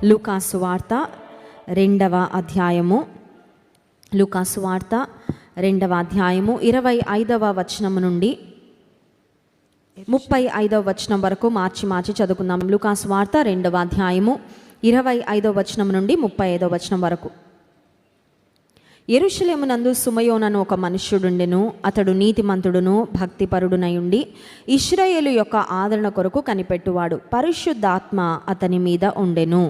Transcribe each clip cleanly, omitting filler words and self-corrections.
లూకాసు వార్త 2వ అధ్యాయము, లూకాసు వార్త 2వ అధ్యాయము 25వ వచనం నుండి 35వ వచనం వరకు మార్చి చదువుకుందాం. లూకాసు వార్త 2వ అధ్యాయము 25వ వచనం నుండి 35వ వచనం వరకు. యెరూషలేమునందు సుమయోనను ఒక మనుష్యుడుండెను. అతడు నీతిమంతుడును భక్తిపరుడునై ఉండి ఇశ్రాయేలు యొక్క ఆదరణ కొరకు కనిపెట్టువాడు. పరిశుద్ధాత్మ అతని మీద ఉండెను.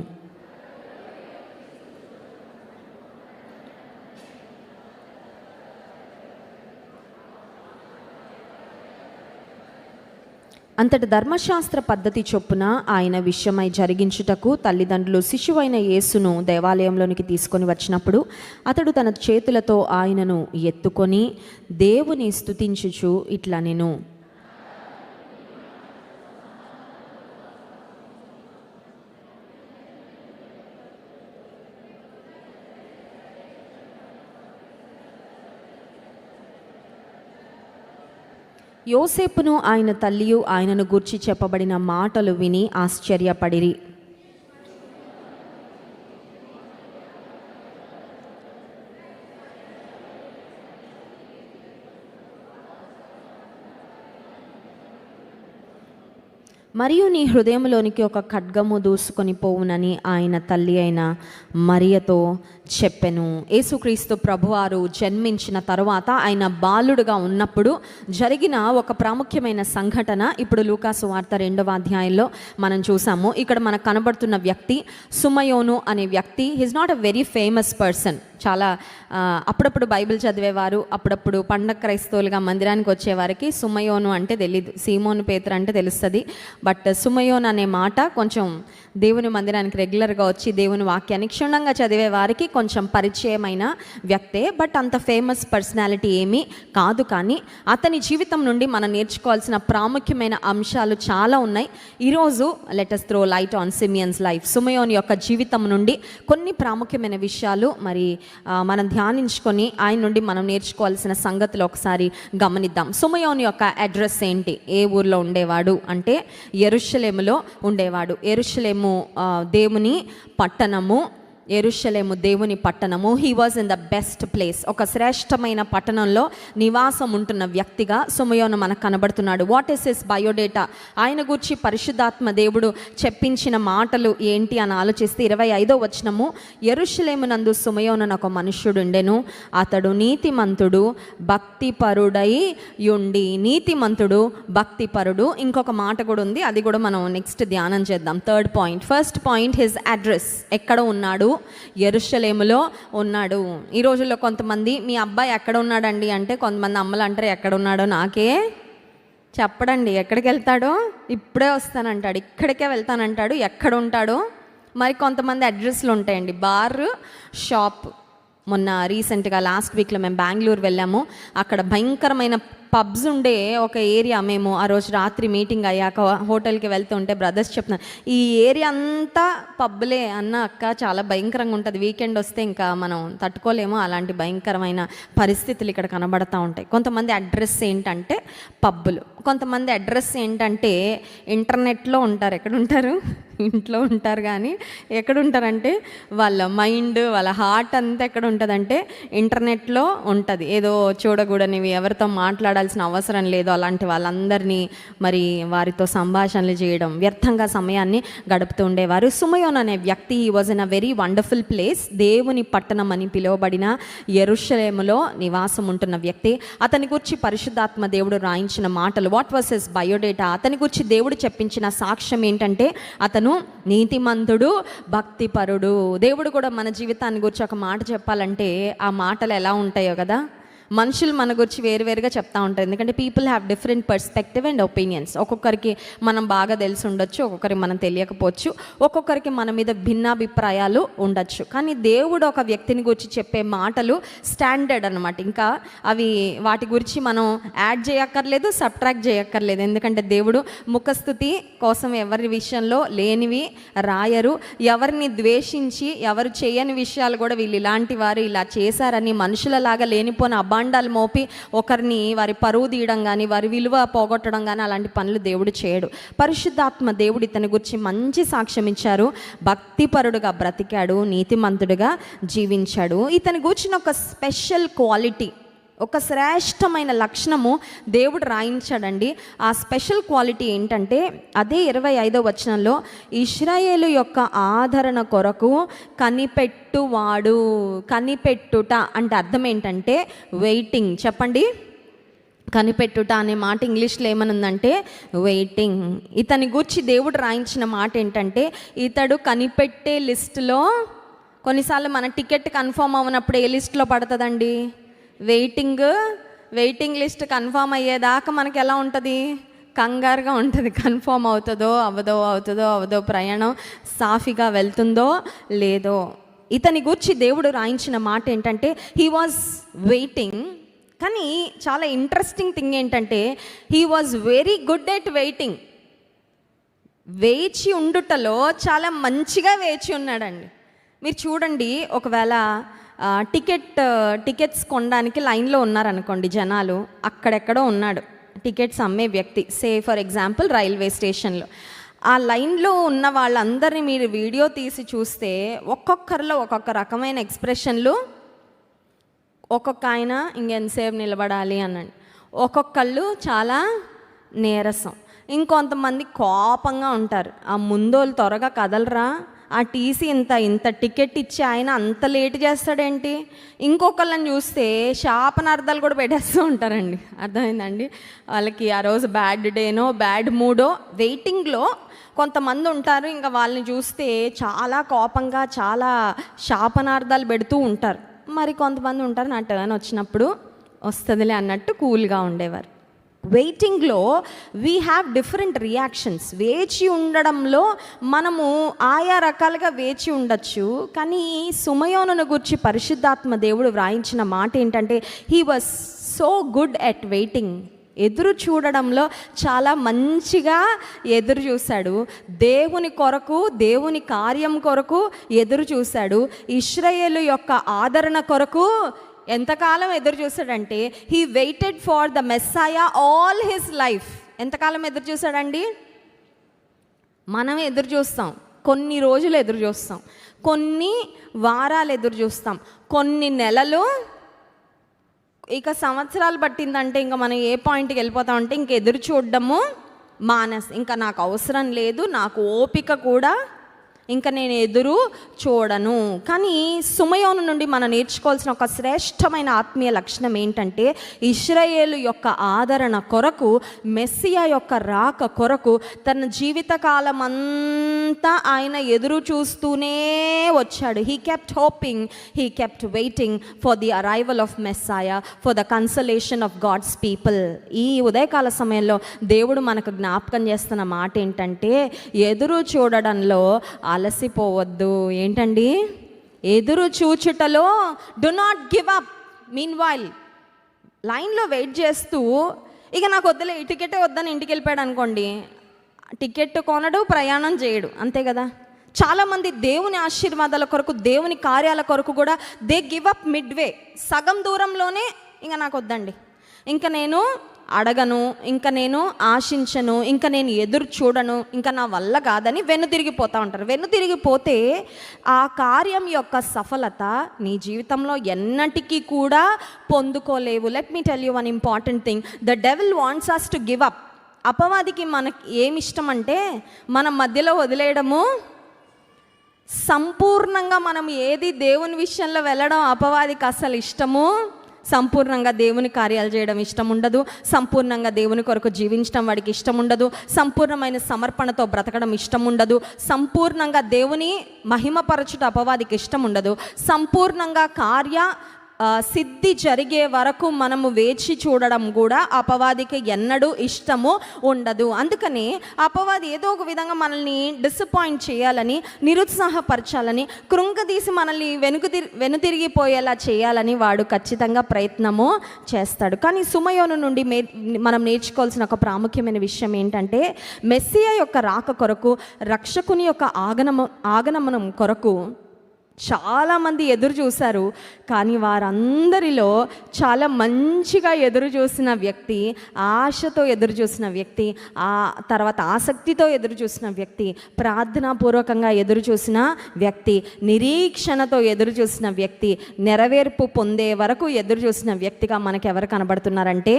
అంతటి ధర్మశాస్త్ర పద్ధతి చొప్పున ఆయన విషయమై జరిగించుటకు తల్లిదండ్రులు శిశువైన యేసును దేవాలయంలోనికి తీసుకొని వచ్చినప్పుడు అతడు తన చేతులతో ఆయనను ఎత్తుకొని దేవుని స్తుతించుచు ఇట్లనెను, యోసేపును ఆయన తల్లియు ఆయనను గూర్చి చెప్పబడిన మాటలు విని ఆశ్చర్యపడిరి. మరియు నీ హృదయంలోనికి ఒక ఖడ్గము దూసుకొని పోవునని ఆయన తల్లి అయిన మరియతో చెప్పెను. యేసుక్రీస్తు ప్రభువారు జన్మించిన తరువాత ఆయన బాలుడుగా ఉన్నప్పుడు జరిగిన ఒక ప్రాముఖ్యమైన సంఘటన ఇప్పుడు లూకాసు వార్త 2వ అధ్యాయంలో మనం చూసాము. ఇక్కడ మనకు కనబడుతున్న వ్యక్తి సుమయోను అనే వ్యక్తి. He's not a very famous person. చాలా అప్పుడప్పుడు బైబిల్ చదివేవారు, అప్పుడప్పుడు పండగ క్రైస్తవులుగా మందిరానికి వచ్చేవారికి సుమయోను అంటే తెలీదు, సీమోను పేతురు అంటే తెలుస్తుంది. బట్ సుమయోన్ అనే మాట కొంచెం దేవుని మందిరానికి రెగ్యులర్గా వచ్చి దేవుని వాక్యాన్ని క్షుణ్ణంగా చదివే వారికి కొంచెం పరిచయమైన వ్యక్తే. బట్ అంత ఫేమస్ పర్సనాలిటీ ఏమీ కాదు. కానీ అతని జీవితం నుండి మనం నేర్చుకోవాల్సిన ప్రాముఖ్యమైన అంశాలు చాలా ఉన్నాయి. ఈరోజు let us throw light on Simeon's life. సుమయోన్ యొక్క జీవితం నుండి కొన్ని ప్రాముఖ్యమైన విషయాలు మరి మనం ధ్యానించుకొని ఆయన నుండి మనం నేర్చుకోవాల్సిన సంగతులు ఒకసారి గమనిద్దాం. సుమయోన్ యొక్క అడ్రస్ ఏంటి? ఏ ఊర్లో ఉండేవాడు అంటే యెరూషలేములో ఉండేవాడు. యెరూషలేము దేవుని పట్టణము. యెరూషలేము దేవుని పట్టణము. He was in the best place. ఒక శ్రేష్టమైన పట్టణంలో నివాసం ఉంటున్న వ్యక్తిగా సుమయోను మనకు కనబడుతున్నాడు. What is his biodata? ఆయన గురించి పరిశుద్ధాత్మ దేవుడు చెప్పించిన మాటలు ఏంటి అని ఆలోచిస్తే 25వ వచనము, యెరూషలేమునందు సుమయోను ఒక మనుష్యుడు ఉండెను. అతడు నీతిమంతుడు భక్తిపరుడై ఉండి. నీతిమంతుడు భక్తిపరుడు. ఇంకొక మాట కూడా ఉంది, అది కూడా మనం నెక్స్ట్ ధ్యానం చేద్దాం. 3rd point. First point, his address. ఎక్కడ ఉన్నాడు? యెరూషలేములో ఉన్నాడు. ఈ రోజుల్లో కొంతమంది మీ అబ్బాయి ఎక్కడ ఉన్నాడండి అంటే కొంతమంది అమ్మలు అంటారు ఎక్కడ ఉన్నాడో నాకే చెప్పడండి. ఎక్కడికి వెళ్తాడో ఇప్పుడే వస్తానంటాడు, ఇక్కడికే వెళ్తానంటాడు, ఎక్కడ ఉంటాడో. మరి కొంతమంది అడ్రస్లు ఉంటాయండి. Bar, shop. మొన్న రీసెంట్గా లాస్ట్ వీక్లో మేము బెంగళూరు వెళ్ళాము. అక్కడ భయంకరమైన పబ్స్ ఉండే ఒక ఏరియా. మేము ఆ రోజు రాత్రి మీటింగ్ అయ్యాక హోటల్కి వెళ్తుంటే బ్రదర్స్ చెప్తున్నారు, ఈ ఏరియా అంతా పబ్బులే అన్న అక్క, చాలా భయంకరంగా ఉంటుంది. వీకెండ్ వస్తే ఇంకా మనం తట్టుకోలేము. అలాంటి భయంకరమైన పరిస్థితులు ఇక్కడ కనబడతా ఉంటాయి. కొంతమంది అడ్రస్ ఏంటంటే పబ్బులు. కొంతమంది అడ్రస్ ఏంటంటే ఇంటర్నెట్లో ఉంటారు. ఎక్కడ ఉంటారు? ఇంట్లో ఉంటారు. కానీ ఎక్కడ ఉంటారంటే వాళ్ళ మైండ్, వాళ్ళ హార్ట్ అంతా ఎక్కడ ఉంటుందంటే ఇంటర్నెట్లో ఉంటుంది. ఏదో చూడకూడనివి, ఎవరితో మాట్లాడాల్సిన అవసరం లేదు అలాంటి వాళ్ళందరినీ మరి వారితో సంభాషణలు చేయడం, వ్యర్థంగా సమయాన్ని గడుపుతూ ఉండేవారు. సుమయోన్ అనే వ్యక్తి was in a very wonderful place. దేవుని పట్టణం అని పిలువబడిన యెరూషలేములో నివాసం ఉంటున్న వ్యక్తి. అతని గురించి పరిశుద్ధాత్మ దేవుడు రాయించిన మాటలు, వాట్ వాస్ హిస్ బయోడేటా? అతని గురించి దేవుడు చెప్పించిన సాక్ష్యం ఏంటంటే అతను నీతిమంతుడు భక్తిపరుడు. దేవుడు కూడా మన జీవితాన్ని గురించి ఒక మాట చెప్పాలంటే ఆ మాటలు ఎలా ఉంటాయో కదా. మనుషులు మన గురించి వేరువేరుగా చెప్తూ ఉంటారు. ఎందుకంటే people have different perspective and opinions. ఒక్కొక్కరికి మనం బాగా తెలిసి ఉండొచ్చు, ఒక్కొక్కరికి మనం తెలియకపోవచ్చు, ఒక్కొక్కరికి మన మీద భిన్నాభిప్రాయాలు ఉండొచ్చు. కానీ దేవుడు ఒక వ్యక్తిని గురించి చెప్పే మాటలు స్టాండర్డ్ అనమాట. ఇంకా అవి వాటి గురించి మనం యాడ్ చేయక్కర్లేదు, సబ్ట్రాక్ట్ చేయక్కర్లేదు. ఎందుకంటే దేవుడు ముఖస్థుతి కోసం ఎవరి విషయంలో లేనివి రాయరు. ఎవరిని ద్వేషించి ఎవరు చేయని విషయాలు కూడా వీళ్ళు ఇలాంటి వారు ఇలా చేశారని మనుషులలాగా లేనిపోయిన అబ్బా అభాండాలు మోపి ఒకరిని వారి పరువు తీయడం కానీ వారి విలువ పోగొట్టడం కానీ అలాంటి పనులు దేవుడు చేయడు. పరిశుద్ధాత్మ దేవుడు ఇతని గురించి మంచి సాక్ష్యం ఇచ్చారు. భక్తిపరుడుగా బ్రతికాడు, నీతిమంతుడుగా జీవించాడు. ఇతని గురించిన ఒక స్పెషల్ క్వాలిటీ, ఒక శ్రేష్టమైన లక్షణము దేవుడు రాయించాడండి. ఆ స్పెషల్ క్వాలిటీ ఏంటంటే అదే 25వ వచనంలో, ఇశ్రాయేలు యొక్క ఆదరణ కొరకు కనిపెట్టువాడు. కనిపెట్టుట అంటే అర్థం ఏంటంటే వెయిటింగ్. చెప్పండి, కనిపెట్టుట అనే మాట ఇంగ్లీష్లో ఏమనుందంటే వెయిటింగ్. ఇతని గూర్చి దేవుడు రాయించిన మాట ఏంటంటే ఇతడు కనిపెట్టే లిస్టులో, కొన్నిసార్లు మన టికెట్ కన్ఫర్మ్ అవ్వనప్పుడు ఏ లిస్టులో పడుతుందండి? వెయిటింగ్ లిస్ట్ కన్ఫర్మ్ అయ్యేదాకా మనకి ఎలా ఉంటుంది? కంగారుగా ఉంటుంది. కన్ఫర్మ్ అవుతుందో ప్రయాణం సాఫీగా వెళ్తుందో లేదో. ఇతని గురించి దేవుడు రాయించిన మాట ఏంటంటే హీ వాజ్ వెయిటింగ్. కానీ చాలా ఇంట్రెస్టింగ్ థింగ్ ఏంటంటే he was very good at waiting. వేచి ఉండుటలో చాలా మంచిగా వేచి ఉన్నాడండి. మీరు చూడండి, ఒకవేళ టికెట్స్ కొనడానికి లైన్లో ఉన్నారనుకోండి జనాలు, అక్కడెక్కడో ఉన్నాడు టికెట్స్ అమ్మే వ్యక్తి, సే ఫర్ ఎగ్జాంపుల్ రైల్వే స్టేషన్లో. ఆ లైన్లో ఉన్న వాళ్ళందరినీ మీరు వీడియో తీసి చూస్తే ఒక్కొక్కరిలో ఒక్కొక్క రకమైన ఎక్స్ప్రెషన్లు. ఒక్కొక్క ఆయన ఇంకెంతసేపు నిలబడాలి అనండి, ఒక్కొక్కళ్ళు చాలా నీరసం, ఇంకొంతమంది కోపంగా ఉంటారు. ఆ ముందోళ్ళు త్వరగా కదలరా, ఆ టీసీ ఇంత టికెట్ ఇచ్చి ఆయన అంత లేట్ చేస్తాడేంటి. ఇంకొకళ్ళని చూస్తే శాపనార్థాలు కూడా పెట్టేస్తూ ఉంటారండి. అర్థమైందండి? వాళ్ళకి ఆ రోజు బ్యాడ్ డేనో బ్యాడ్ మూడో. వెయిటింగ్లో కొంతమంది ఉంటారు, ఇంకా వాళ్ళని చూస్తే చాలా కోపంగా చాలా శాపనార్థాలు పెడుతూ ఉంటారు. మరి కొంతమంది ఉంటారు, నా టర్న్ వచ్చినప్పుడు వస్తుందిలే అన్నట్టు కూల్గా ఉండేవారు. వెయిటింగ్లో వీ హ్యావ్ డిఫరెంట్ రియాక్షన్స్. వేచి ఉండడంలో మనము ఆయా రకాలుగా వేచి ఉండొచ్చు. కానీ సుమయోనును గురించి పరిశుద్ధాత్మ దేవుడు వ్రాయించిన మాట ఏంటంటే he was so good at waiting. ఎదురు చూడడంలో చాలా మంచిగా ఎదురు చూశాడు. దేవుని కొరకు, దేవుని కార్యం కొరకు ఎదురు చూశాడు. ఇశ్రాయేలు యొక్క ఆదరణ కొరకు ఎంతకాలం ఎదురు చూశాడంటే he waited for the Messiah all his life. ఎంతకాలం ఎదురు చూశాడండి? మనం ఎదురు చూస్తాం, కొన్ని రోజులు ఎదురు చూస్తాం, కొన్ని వారాలు ఎదురు చూస్తాం, కొన్ని నెలలు, ఇక సంవత్సరాలు పట్టిందంటే ఇంకా మనం ఏ పాయింట్కి వెళ్ళిపోతామంటే ఇంక ఎదురు చూడడము ఇంకా నాకు అవసరం లేదు, నాకు ఓపిక కూడా, ఇంకా నేను ఎదురు చూడను. కానీ సుమయోను నుండి మనం నేర్చుకోవాల్సిన ఒక శ్రేష్టమైన ఆత్మీయ లక్షణం ఏంటంటే ఇశ్రాయేలు యొక్క ఆదరణ కొరకు, మెస్సియా యొక్క రాక కొరకు తన జీవితకాలం అంతా ఆయన ఎదురు చూస్తూనే వచ్చాడు. He kept hoping, he kept waiting for the arrival of Messiah, for the consolation of God's people. ఈ ఉదయకాల సమయంలో దేవుడు మనకు జ్ఞాపకం చేస్తున్న మాట ఏంటంటే ఎదురు చూడడంలో అలసిపోవద్దు. ఏంటండి? ఎదురు చూచుటలో do not give up. Meanwhile లైన్లో వెయిట్ చేస్తూ ఇక నాకు వద్దులే, ఈ టికెటే వద్దని ఇంటికి వెళ్ళిపోయాడు అనుకోండి, టికెట్ కొనడు, ప్రయాణం చేయడు, అంతే కదా. చాలామంది దేవుని ఆశీర్వాదాల కొరకు, దేవుని కార్యాల కొరకు కూడా దే గివ్ అప్ మిడ్వే. సగం దూరంలోనే ఇంకా నాకు వద్దండి, ఇంకా నేను అడగను, ఇంకా నేను ఆశించను, ఇంకా నేను ఎదురు చూడను, ఇంకా నా వల్ల కాదని వెనుతిరిగిపోతూ ఉంటారు. వెనుతిరిగిపోతే ఆ కార్యం యొక్క సఫలత నీ జీవితంలో ఎన్నటికీ కూడా పొందుకోలేవు. Let me tell you one important thing. The devil wants us to give up. అపవాదికి మనకి ఏమి ఇష్టం అంటే మనం మధ్యలో వదిలేయడము. సంపూర్ణంగా మనం ఏది దేవుని విషయంలో వెళ్ళడం అపవాదికి అసలు ఇష్టము. సంపూర్ణంగా దేవుని కార్యాలు చేయడం ఇష్టం ఉండదు. సంపూర్ణంగా దేవుని కొరకు జీవించడం వాడికి ఇష్టం ఉండదు. సంపూర్ణమైన సమర్పణతో బ్రతకడం ఇష్టం ఉండదు. సంపూర్ణంగా దేవుని మహిమపరచుట అపవాదికి ఇష్టం ఉండదు. సంపూర్ణంగా సిద్ధి జరిగే వరకు మనము వేచి చూడడం కూడా అపవాదికి ఎన్నడూ ఇష్టము ఉండదు. అందుకని అపవాది ఏదో ఒక విధంగా మనల్ని డిసప్పాయింట్ చేయాలని, నిరుత్సాహపరచాలని, కృంగదీసి మనల్ని వెనుతిరిగిపోయేలా చేయాలని వాడు ఖచ్చితంగా ప్రయత్నము చేస్తాడు. కానీ సుమయోను నుండి మనం నేర్చుకోవాల్సిన ఒక ప్రాముఖ్యమైన విషయం ఏంటంటే మెస్సియా యొక్క రాక కొరకు, రక్షకుని యొక్క ఆగమనం కొరకు చాలామంది ఎదురు చూశారు, కానీ వారందరిలో చాలా మంచిగా ఎదురు చూసిన వ్యక్తి, ఆశతో ఎదురు చూసిన వ్యక్తి, ఆ తర్వాత ఆసక్తితో ఎదురు చూసిన వ్యక్తి, ప్రార్థనాపూర్వకంగా ఎదురు చూసిన వ్యక్తి, నిరీక్షణతో ఎదురు చూసిన వ్యక్తి, నెరవేర్పు పొందే వరకు ఎదురు చూసిన వ్యక్తిగా మనకు ఎవరు కనబడుతున్నారంటే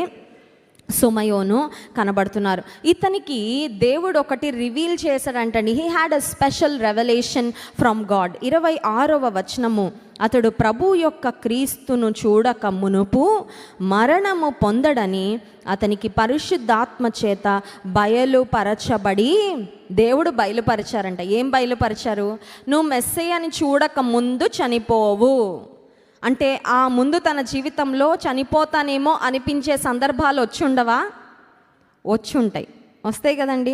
సుమయోను కనబడుతున్నారు. ఇతనికి దేవుడు ఒకటి రివీల్ చేశాడంటండి. He had a special revolution from God. 26వ వచనము, అతడు ప్రభు యొక్క క్రీస్తును చూడక మునుపు మరణము పొందడని అతనికి పరిశుద్ధాత్మ చేత బయలుపరచబడి, దేవుడు బయలుపరిచారంట. ఏం బయలుపరిచారు? నువ్వు మెస్సయ్యని చూడక ముందు చనిపోవు. అంటే ఆ ముందు తన జీవితంలో చనిపోతానేమో అనిపించే సందర్భాలు వచ్చుండవా? వచ్చుంటాయి, వస్తాయి కదండి.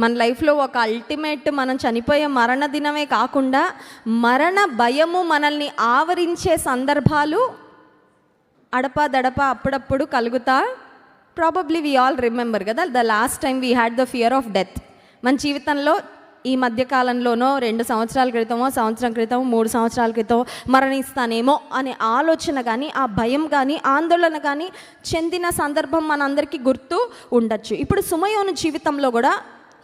మన లైఫ్లో ఒక అల్టిమేట్ మనం చనిపోయే మరణ దినమే కాకుండా మరణ భయము మనల్ని ఆవరించే సందర్భాలు అడపా అప్పుడప్పుడు కలుగుతా. ప్రాబబ్లీ వీ ఆల్ రిమెంబర్ కదా, the last time we had the fear of death. మన జీవితంలో ఈ మధ్యకాలంలోనో 2 సంవత్సరాల క్రితమో, సంవత్సరం క్రితం, 3 సంవత్సరాల క్రితం మరణిస్తానేమో అనే ఆలోచన కానీ, ఆ భయం కానీ, ఆందోళన కానీ చెందిన సందర్భం మనందరికీ గుర్తు ఉండొచ్చు. ఇప్పుడు సుమయోను జీవితంలో కూడా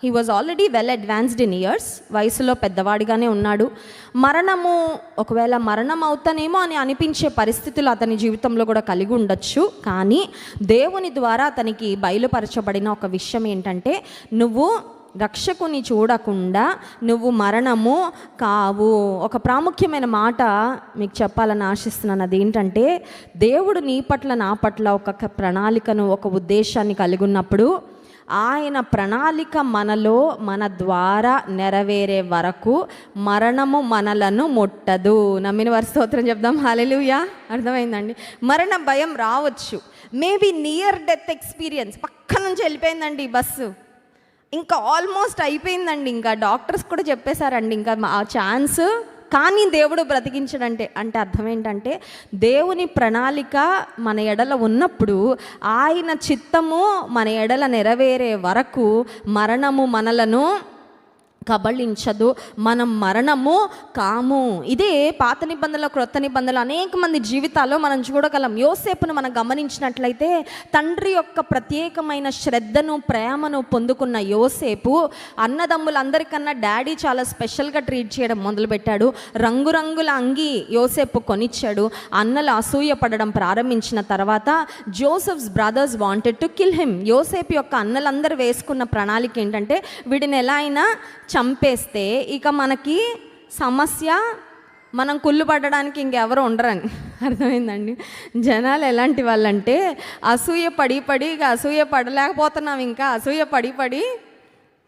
he was already well advanced in years, వయసులో పెద్దవాడిగానే ఉన్నాడు. ఒకవేళ మరణం అవుతానేమో అని అనిపించే పరిస్థితులు అతని జీవితంలో కూడా కలిగి ఉండొచ్చు. కానీ దేవుని ద్వారా అతనికి బయలుపరచబడిన ఒక విషయం ఏంటంటే, నువ్వు రక్షకుని చూడకుండా నువ్వు మరణము కావు. ఒక ప్రాముఖ్యమైన మాట మీకు చెప్పాలని ఆశిస్తున్నాను. అది ఏంటంటే, దేవుడు నీ పట్ల నా పట్ల ఒక ప్రణాళికను, ఒక ఉద్దేశాన్ని కలిగి ఉన్నప్పుడు ఆయన ప్రణాళిక మనలో మన ద్వారా నెరవేరే వరకు మరణము మనలను ముట్టదు. నమ్మిన వారి స్తోత్రం చెప్దాం. హల్లెలూయా. అర్థమైందండి? మరణ భయం రావచ్చు. మేబీ నియర్ డెత్ ఎక్స్పీరియన్స్, పక్క నుంచి వెళ్ళిపోయిందండి బస్సు, ఇంకా ఆల్మోస్ట్ అయిపోయిందండి, ఇంకా డాక్టర్స్ కూడా చెప్పేశారండి ఇంకా ఆ ఛాన్స్, కానీ దేవుడు బ్రతికించడంటే అంటే అర్థం ఏంటంటే, దేవుని ప్రణాళిక మన ఎడల ఉన్నప్పుడు ఆయన చిత్తము మన ఎడల నెరవేరే వరకు మరణము మనలను కబళించదు, మనం మరణము కాము. ఇదే పాత నిబంధనలు, క్రొత్త నిబంధనలు అనేక మంది జీవితాల్లో మనం చూడగలం. యోసేపును మనం గమనించినట్లయితే తండ్రి యొక్క ప్రత్యేకమైన శ్రద్ధను, ప్రేమను పొందుకున్న యోసేపు అన్నదమ్ములందరికన్నా డాడీ చాలా స్పెషల్గా ట్రీట్ చేయడం మొదలుపెట్టాడు. రంగురంగుల అంగి యోసేపు కొనిచ్చాడు. అన్నలు అసూయ పడడం ప్రారంభించిన తర్వాత Joseph's brothers wanted to kill him. యోసేపు యొక్క అన్నలందరూ వేసుకున్న ప్రణాళిక ఏంటంటే, వీడిని ఎలా అయినా చంపేస్తే ఇక మనకి సమస్య, మనం కుళ్ళు పడడానికి ఇంకెవరు ఉండరని. అర్థమైందండి? జనాలు ఎలాంటి వాళ్ళంటే, అసూయ పడి ఇక అసూయ పడలేకపోతున్నాం, ఇంకా అసూయ పడి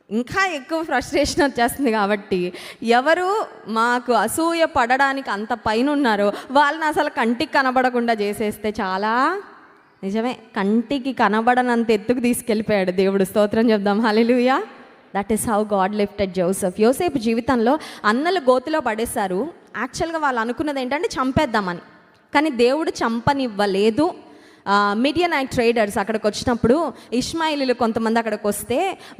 ఇంకా ఎక్కువ ఫ్రస్ట్రేషన్ వచ్చేస్తుంది. కాబట్టి ఎవరు మాకు అసూయ పడడానికి అంత పైన ఉన్నారో వాళ్ళని అసలు కంటికి కనబడకుండా చేసేస్తే చాలా, నిజమే, కంటికి కనబడనంత ఎత్తుకు తీసుకెళ్ళిపోయాడు దేవుడు. స్తోత్రం చెప్దాం. Hallelujah. That is how God lifted Joseph. యోసేపు జీవితంలో అన్నలు గోతిలో పడేశారు. యాక్చువల్గా వాళ్ళు అనుకున్నది ఏంటంటే చంపేద్దామని, కానీ దేవుడు చంపనివ్వలేదు. మిడియనైట్ ట్రేడర్స్ అక్కడికి వచ్చినప్పుడు, ఇష్మాయిలీలు కొంతమంది అక్కడికి వస్తే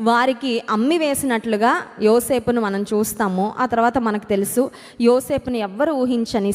వారికి అమ్మి వేసినట్లుగా యోసేపును మనం చూస్తాము. ఆ తర్వాత మనకు తెలుసు, యోసేపుని ఎవ్వరు ఊహించని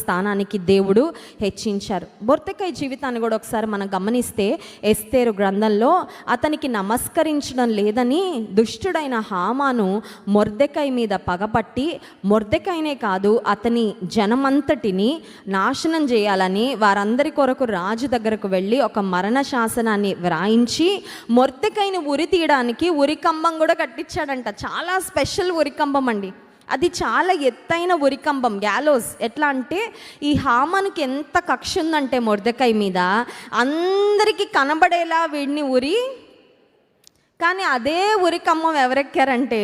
స్థానానికి దేవుడు హెచ్చించారు. మొర్దెకై జీవితాన్ని కూడా ఒకసారి మనం గమనిస్తే, ఎస్తేరు గ్రంథంలో అతనికి నమస్కరించడం లేదని దుష్టుడైన హామాను మొర్దెకై మీద పగపట్టి, మొర్దెకైనే కాదు అతని జనమంతటిని నాశనం చేయాలని వారందరి కొరకు రాజు దగ్గరకు వెళ్ళి ఒక మరణ శాసనాన్ని వ్రాయించి మొర్దెకైని ఉరి తీయడానికి ఉరికంబం కూడా కట్టించాడంట. చాలా స్పెషల్ ఉరికంబం అండి. అది చాలా ఎత్తైన ఉరికంబం, గ్యాలోస్. ఎట్లా అంటే, ఈ హామానుకి ఎంత కక్ష ఉందంటే మొర్దెకై మీద, అందరికీ కనబడేలా వీడిని కానీ అదే ఉరికంబం ఎవరెక్కారంటే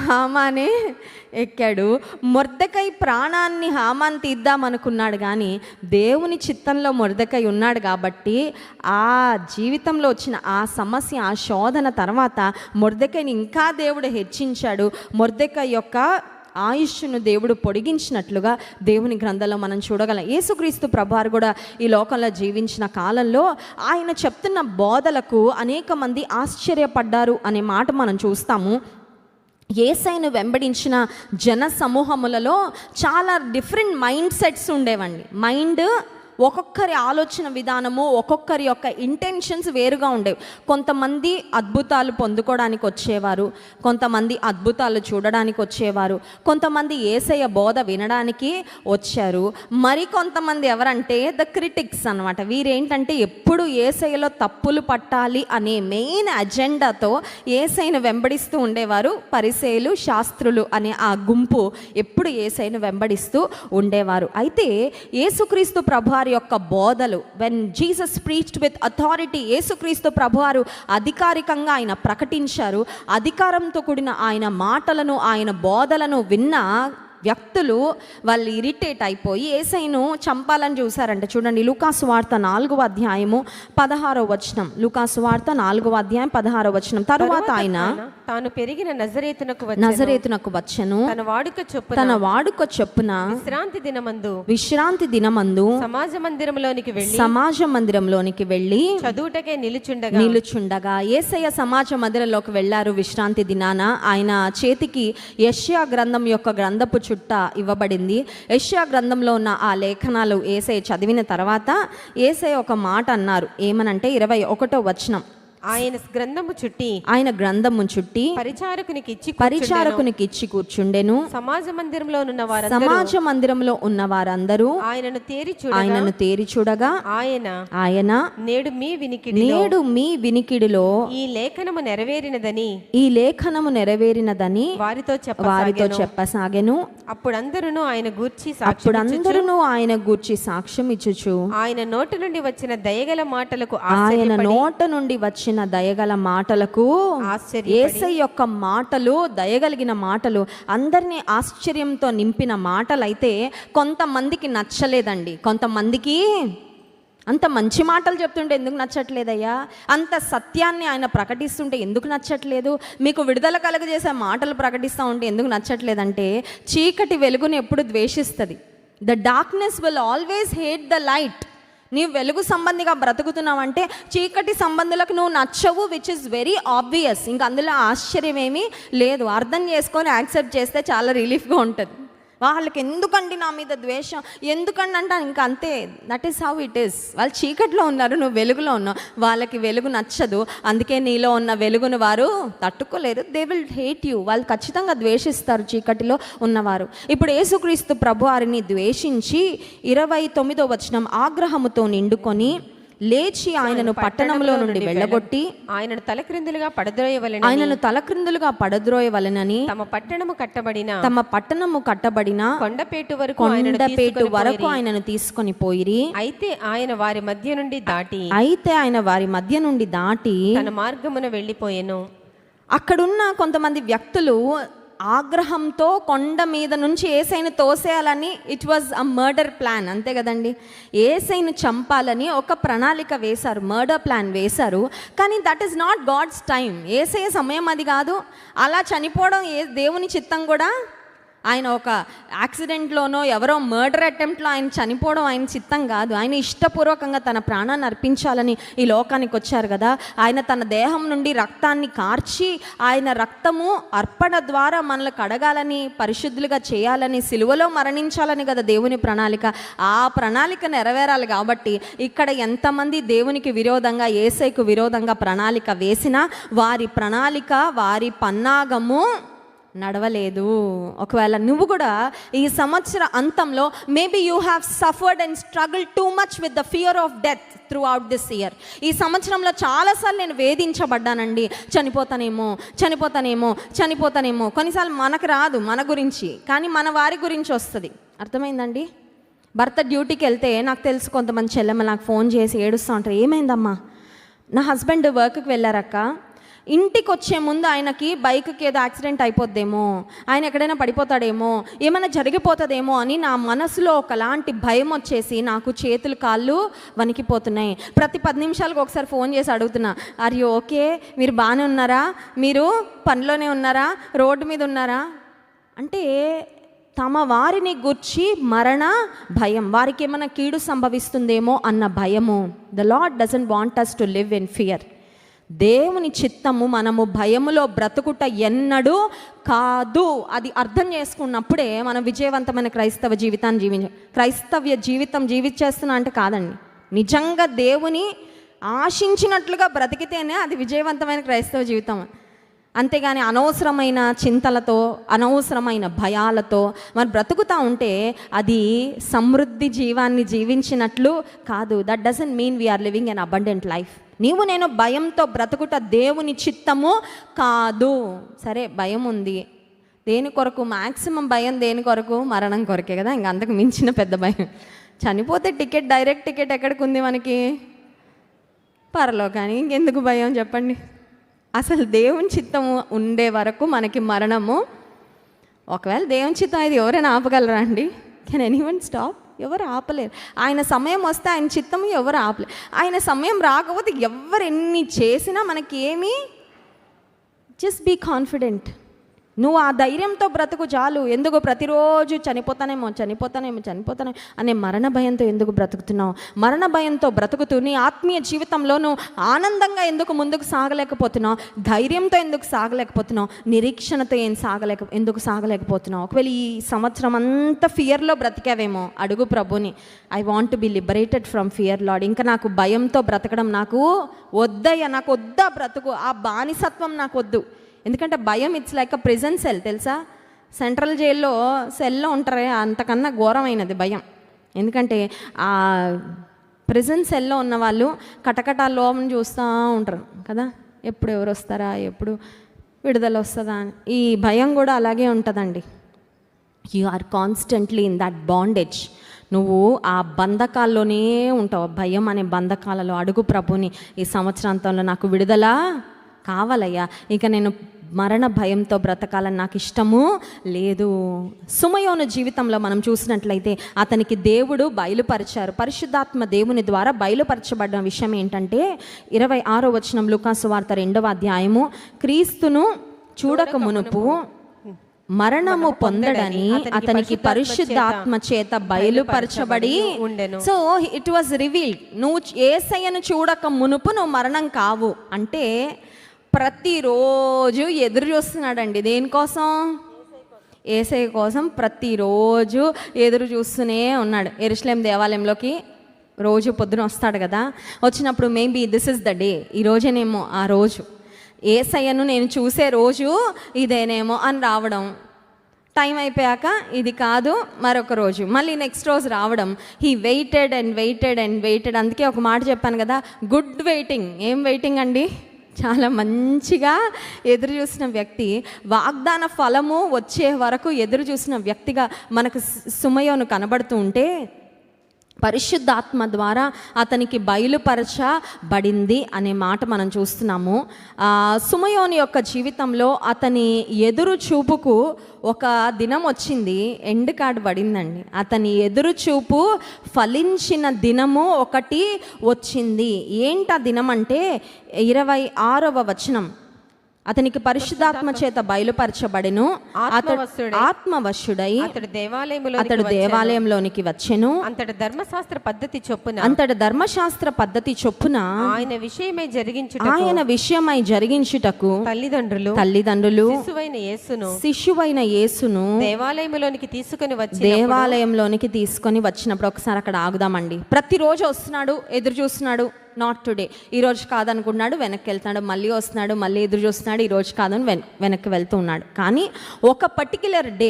హామానే ఎక్కాడు. మొర్దెకై ప్రాణాన్ని హామాన్ తీద్దామనుకున్నాడు, కానీ దేవుని చిత్తంలో మొర్దెకై ఉన్నాడు కాబట్టి ఆ జీవితంలో వచ్చిన ఆ సమస్య, ఆ శోధన తర్వాత మొర్దెకైని ఇంకా దేవుడు హెచ్చించాడు. మొర్దెకై యొక్క ఆయుష్ను దేవుడు పొడిగించినట్లుగా దేవుని గ్రంథంలో మనం చూడగలం. యేసుక్రీస్తు ప్రభువారు కూడా ఈ లోకంలో జీవించిన కాలంలో ఆయన చెప్తున్న బోధలకు అనేక మంది ఆశ్చర్యపడ్డారు అనే మాట మనం చూస్తాము. యేసయ్యను వెంబడించిన జన సమూహములలో చాలా డిఫరెంట్ మైండ్ సెట్స్ ఉండేవండి. మైండ్ ఒక్కొక్కరి ఆలోచన విధానము, ఒక్కొక్కరి యొక్క ఇంటెన్షన్స్ వేరుగా ఉండేవి. కొంతమంది అద్భుతాలు పొందుకోవడానికి వచ్చేవారు, కొంతమంది అద్భుతాలు చూడడానికి వచ్చేవారు, కొంతమంది యేసయ్య బోధ వినడానికి వచ్చారు. మరి కొంతమంది ఎవరంటే ద క్రిటిక్స్ అన్నమాట. వీరేంటంటే ఎప్పుడు యేసయ్యలో తప్పులు పట్టాలి అనే మెయిన్ అజెండాతో యేసయ్యను వెంబడిస్తూ ఉండేవారు. పరిసయ్యులు, శాస్త్రులు అనే ఆ గుంపు ఎప్పుడు యేసయ్యను వెంబడిస్తూ ఉండేవారు. అయితే యేసుక్రీస్తు ప్రభువారి యొక్క బోధలు, when Jesus preached with authority, యేసుక్రీస్తు ప్రభువారు అధికారికంగా ఆయన ప్రకటించారు. అధికారంతో కూడిన ఆయన మాటలను, ఆయన బోధలను విన్న వ్యక్తులు వాళ్ళు ఇరిటేట్ అయిపోయి యేసయ్యను చంపాలని చూశారంట. చూడండి, లూకాసు వార్త 4వ అధ్యాయము 16వ వచనం. లూకాసు వార్త 4వ అధ్యాయం 16వ వచనం. తరువాత ఆయన తాను పెరిగిన నజరేతునకు వచ్చెను, తన వాడుక చొప్పున విశ్రాంతి దినమందు సమాజ మందిరంలోనికి వెళ్ళి చదువుటకే నిలుచుండగా యేసయ్య సమాజ మందిరంలోకి వెళ్ళారు. విశ్రాంతి దినాన ఆయన చేతికి యెషయా గ్రంథం యొక్క గ్రంథపు చుట్ట ఇవ్వబడింది. యెషయా గ్రంథంలో ఉన్న ఆ లేఖనాలు యేసయ్య చదివిన తర్వాత యేసయ్య ఒక మాట అన్నారు. ఏమనంటే 21వ వచనం, ఆయన గ్రంథము చుట్టి పరిచారకునికి ఇచ్చి కూర్చుండెను. సమాజ మందిరంలో ఉన్న వారందరూ ఆయనను తేరి చూడగా ఆయన నేడు మీ వినికిడిలో ఈ లేఖనము నెరవేరినదని వారితో చెప్పసాగెను. అప్పుడందరూ ఆయన గూర్చి సాక్ష్యం ఇచ్చుచు ఆయన నోటి నుండి వచ్చిన దయగల మాటలకు యేసయ్య యొక్క మాటలు, దయగలిగిన మాటలు అందరినీ ఆశ్చర్యంతో నింపిన మాటలైతే కొంతమందికి నచ్చలేదండి. కొంతమందికి అంత మంచి మాటలు చెప్తుంటే ఎందుకు నచ్చట్లేదయ్యా, అంత సత్యాన్ని ఆయన ప్రకటిస్తుంటే ఎందుకు నచ్చట్లేదు, మీకు విడుదల కలుగజేసే మాటలు ప్రకటిస్తూ ఉంటే ఎందుకు నచ్చట్లేదంటే, చీకటి వెలుగుని ఎప్పుడు ద్వేషిస్తుంది. The darkness will always hate the light. నీవు వెలుగు సంబంధిగా బ్రతుకుతున్నావంటే చీకటి సంబంధులకు నువ్వు నచ్చవు, విచ్ ఇస్ వెరీ ఆబ్వియస్. ఇంక అందులో ఆశ్చర్యం ఏమీ లేదు. అర్థం చేసుకొని యాక్సెప్ట్ చేస్తే చాలా రిలీఫ్గా ఉంటుంది. వాళ్ళకి ఎందుకండి నా మీద ద్వేషం, ఎందుకండి అంటే ఇంకా అంతే, that is how it is. వాళ్ళు చీకట్లో ఉన్నారు, నువ్వు వెలుగులో ఉన్నావు. వాళ్ళకి వెలుగు నచ్చదు, అందుకే నీలో ఉన్న వెలుగును వారు తట్టుకోలేరు. They will hate you. వాళ్ళు ఖచ్చితంగా ద్వేషిస్తారు చీకటిలో ఉన్నవారు. ఇప్పుడు యేసుక్రీస్తు ప్రభువారిని ద్వేషించి 29వ వచనం, ఆగ్రహముతో నిండుకొని లేచి ఆయనను పట్టణంలో నుండి వెళ్ళగొట్టి ఆయనను తలక్రిందులుగా పడద్రోయవలెనని తమ పట్టణము కట్టబడిన కొండపేటు వరకు ఆయనను తీసుకొని పోయిరి. అయితే ఆయన వారి మధ్య నుండి దాటి తన మార్గమున వెళ్ళిపోయెను. అక్కడున్న కొంతమంది వ్యక్తులు ఆగ్రహంతో కొండ మీద నుంచి యేసయ్యను తోసేయాలని, it was a murder plan, అంతే కదండి. యేసయ్యను చంపాలని ఒక ప్రణాళిక వేశారు, మర్డర్ ప్లాన్ వేశారు. కానీ that is not God's time. యేసయ్య సమయం అది కాదు. అలా చనిపోవడం దేవుని చిత్తం కూడా. ఆయన ఒక యాక్సిడెంట్లోనో ఎవరో మర్డర్ అటెంప్ట్లో ఆయన చనిపోవడం ఆయన చిత్తం కాదు. ఆయన ఇష్టపూర్వకంగా తన ప్రాణాన్ని అర్పించాలని ఈ లోకానికి వచ్చారు కదా. ఆయన తన దేహం నుండి రక్తాన్ని కార్చి, ఆయన రక్తము అర్పణ ద్వారా మనల్ని కడగాలని, పరిశుద్ధులుగా చేయాలని, సిలువలో మరణించాలని కదా దేవుని ప్రణాళిక. ఆ ప్రణాళిక నెరవేరాలి కాబట్టి ఇక్కడ ఎంతమంది దేవునికి విరోధంగా, యేసయ్యకు విరోధంగా ప్రణాళిక వేసినా వారి ప్రణాళిక, వారి పన్నాగము నడవలేదు. ఒకవేళ నువ్వు కూడా ఈ సంవత్సర అంతంలో maybe you have suffered and struggle too much with the fear of death throughout this year. ఈ సంవత్సరంలో చాలాసార్లు నేను వేధించబడ్డానండి. చనిపోతానేమో. కొన్నిసార్లు మనకు రాదు మన గురించి, కానీ మన వారి గురించి వస్తుంది. అర్థమైందండి? భర్త డ్యూటీకి వెళ్తే నాకు తెలుసు కొంతమంది చెల్లెమ్మ నాకు ఫోన్ చేసి ఏడుస్తూ ఉంటారు, ఏమైందమ్మా, నా హస్బెండ్ వర్క్కి వెళ్ళారక్క, ఇంటికి వచ్చే ముందు ఆయనకి బైక్కి ఏదో యాక్సిడెంట్ అయిపోద్దేమో, ఆయన ఎక్కడైనా పడిపోతాడేమో, ఏమైనా జరిగిపోతుందేమో అని నా మనసులో ఒకలాంటి భయం వచ్చేసి నాకు చేతులు కాళ్ళు వణికిపోతున్నాయి. ప్రతి 10 నిమిషాలకు ఒకసారి ఫోన్ చేసి అడుగుతున్నా, ఆర్ యూ ఓకే, మీరు బాగానే ఉన్నారా, మీరు పనిలోనే ఉన్నారా, రోడ్డు మీద ఉన్నారా అంటే తమ వారిని గుర్చి మరణ భయం, వారికి ఏమైనా కీడు సంభవిస్తుందేమో అన్న భయము. The lord doesn't want us to live in fear. దేవుని చిత్తము మనము భయములో బ్రతుకుట ఎన్నడూ కాదు. అది అర్థం చేసుకున్నప్పుడే మనం విజయవంతమైన క్రైస్తవ్య జీవితం జీవించేస్తున్నా అంటే కాదండి. నిజంగా దేవుని ఆశించినట్లుగా బ్రతికితేనే అది విజయవంతమైన క్రైస్తవ జీవితం. అంతేగాని అనవసరమైన చింతలతో, అనవసరమైన భయాలతో మరి బ్రతుకుతూ ఉంటే అది సమృద్ధి జీవాన్ని జీవించినట్లు కాదు. That doesn't mean we're living an abundant life. నీవు నేను భయంతో బ్రతుకుట దేవుని చిత్తము కాదు. సరే, భయం ఉంది, దేని కొరకు? మ్యాక్సిమం భయం దేని కొరకు? మరణం కొరకే కదా. ఇంక అంతకు మించిన పెద్ద భయం. చనిపోతే డైరెక్ట్ టికెట్ ఎక్కడికి ఉంది మనకి? పరలోకానికి. ఇంకెందుకు భయం చెప్పండి? అసలు దేవుని చిత్తము ఉండే వరకు మనకి మరణము. ఒకవేళ దేవుని చిత్తం ఇది ఎవరైనా ఆపగలరా అండి? Can anyone stop? ఎవరు ఆపలేరు. ఆయన సమయం వస్తే ఆయన చిత్తము ఎవరు ఆపలేరు. ఆయన సమయం రాకపోతే ఎవరు ఎన్ని చేసినా మనకి ఏమీ. Just be confident. నువ్వు ఆ ధైర్యంతో బ్రతుకు చాలు. ఎందుకు ప్రతిరోజు చనిపోతానేమో అనే మరణ భయంతో ఎందుకు బ్రతుకుతున్నావు? మరణ భయంతో బ్రతుకుతూ నీ ఆత్మీయ జీవితంలో నువ్వు ఆనందంగా ఎందుకు ముందుకు సాగలేకపోతున్నావు? ధైర్యంతో ఎందుకు సాగలేకపోతున్నావు? నిరీక్షణతో ఎందుకు సాగలేకపోతున్నావు? ఒకవేళ ఈ సంవత్సరం అంతా ఫియర్లో బ్రతికావేమో, అడుగు ప్రభుని, I want to be liberated from fear lord. ఇంకా నాకు భయంతో బ్రతకడం నాకు వద్దయ్యా, నాకు వద్దా బ్రతుకు, ఆ బానిసత్వం నాకు వద్దు. ఎందుకంటే భయం it's like a prison cell. తెలుసా? సెంట్రల్ జైల్లో సెల్లో ఉంటారే, అంతకన్నా ఘోరమైనది భయం. ఎందుకంటే ఆ ప్రిజన్ సెల్లో ఉన్న వాళ్ళు కటకటా లోపల చూస్తూ ఉంటారు కదా, ఎప్పుడు ఎవరు వస్తారా, ఎప్పుడు విడుదల వస్తుందా అని. ఈ భయం కూడా అలాగే ఉంటుందండి. You are constantly in that bondage. నువ్వు ఆ బంధకాల్లోనే ఉంటావు, భయం అనే బంధకాలలో. అడుగు ప్రభుని, ఈ సంవత్సరాంతంలో నాకు విడుదల కావాలయ్యా, ఇక నేను మరణ భయంతో బ్రతకాలని నాకు ఇష్టము లేదు. సుమయోను జీవితంలో మనం చూసినట్లయితే అతనికి దేవుడు బయలుపరిచారు. పరిశుద్ధాత్మ దేవుని ద్వారా బయలుపరచబడిన విషయం ఏంటంటే 26వ వచనం, లూకాసు వార్త 2వ అధ్యాయము, క్రీస్తును చూడక మునుపు మరణము పొందడని అతనికి పరిశుద్ధాత్మ చేత బయలుపరచబడి ఉండెను. So it was revealed. నువ్వు యేసయ్యను చూడక మునుపు నువ్వు మరణం కావు అంటే ప్రతిరోజు ఎదురు చూస్తున్నాడండి. దేనికోసం? యేసయ్య కోసం ప్రతిరోజు ఎదురు చూస్తూనే ఉన్నాడు. యెరూషలేం దేవాలయంలోకి రోజు పొద్దున వస్తాడు కదా, వచ్చినప్పుడు maybe this is the day, ఈ రోజేనేమో ఆ రోజు, యేసయ్యను నేను చూసే రోజు ఇదేనేమో అని రావడం. టైం అయిపోయాక ఇది కాదు మరొక రోజు, మళ్ళీ నెక్స్ట్ రోజు రావడం. He waited and waited and waited. అందుకే ఒక మాట చెప్పాను కదా, గుడ్ వెయిటింగ్. ఏం వెయిటింగ్ అండి? చాలా మంచిగా ఎదురు చూసిన వ్యక్తి, వాగ్దాన ఫలము వచ్చే వరకు ఎదురు చూసిన వ్యక్తిగా మనకు సుమయోను కనబడుతూ ఉంటే పరిశుద్ధాత్మ ద్వారా అతనికి బయలుపరచబడింది అనే మాట మనం చూస్తున్నాము. సుమయోని యొక్క జీవితంలో అతని ఎదురు చూపుకు ఒక దినం వచ్చింది, ఎండ్ కార్డ్ పడిందండి. అతని ఎదురు చూపు ఫలించిన దినము ఒకటి వచ్చింది. ఏంటా దినం అంటే 26వ వచనం, అతనికి పరిశుద్ధాత్మ చేత బయలుపరచబడెను, ఆత్మవశుడై అతడు దేవాలయంలోనికి వచ్చెను. అంతటి ధర్మశాస్త్ర పద్ధతి చొప్పున ఆయన విషయమై జరిగించుటకు తల్లిదండ్రులు శిశువైన యేసును దేవాలయంలోనికి తీసుకొని వచ్చినప్పుడు ఒకసారి అక్కడ ఆగుదామండి. ప్రతిరోజు వస్తున్నాడు, ఎదురు చూస్తున్నాడు. నాట్ టుడే, ఈరోజు కాదనుకున్నాడు, వెనక్కి వెళ్తున్నాడు, మళ్ళీ వస్తున్నాడు, మళ్ళీ ఎదురు చూస్తున్నాడు, ఈరోజు కాదని వెనక్కి వెళ్తూ ఉన్నాడు. కానీ ఒక పర్టిక్యులర్ డే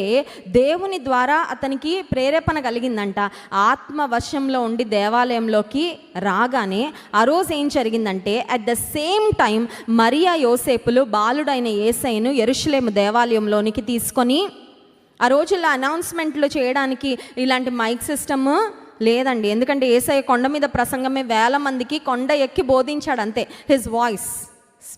దేవుని ద్వారా అతనికి ప్రేరేపణ కలిగిందంట. ఆత్మవశంలో ఉండి దేవాలయంలోకి రాగానే ఆ రోజు ఏం జరిగిందంటే, అట్ ద సేమ్ టైం మరియా యోసేపులు బాలుడైన యేసయ్యను యెరూషలేము దేవాలయంలోనికి తీసుకొని, ఆ రోజుల్లో అనౌన్స్మెంట్లు చేయడానికి ఇలాంటి మైక్ సిస్టమ్ లేదండి. ఎందుకంటే యేసయ్య కొండ మీద ప్రసంగమే, వేల మందికి కొండ ఎక్కి బోధించాడు అంతే. His voice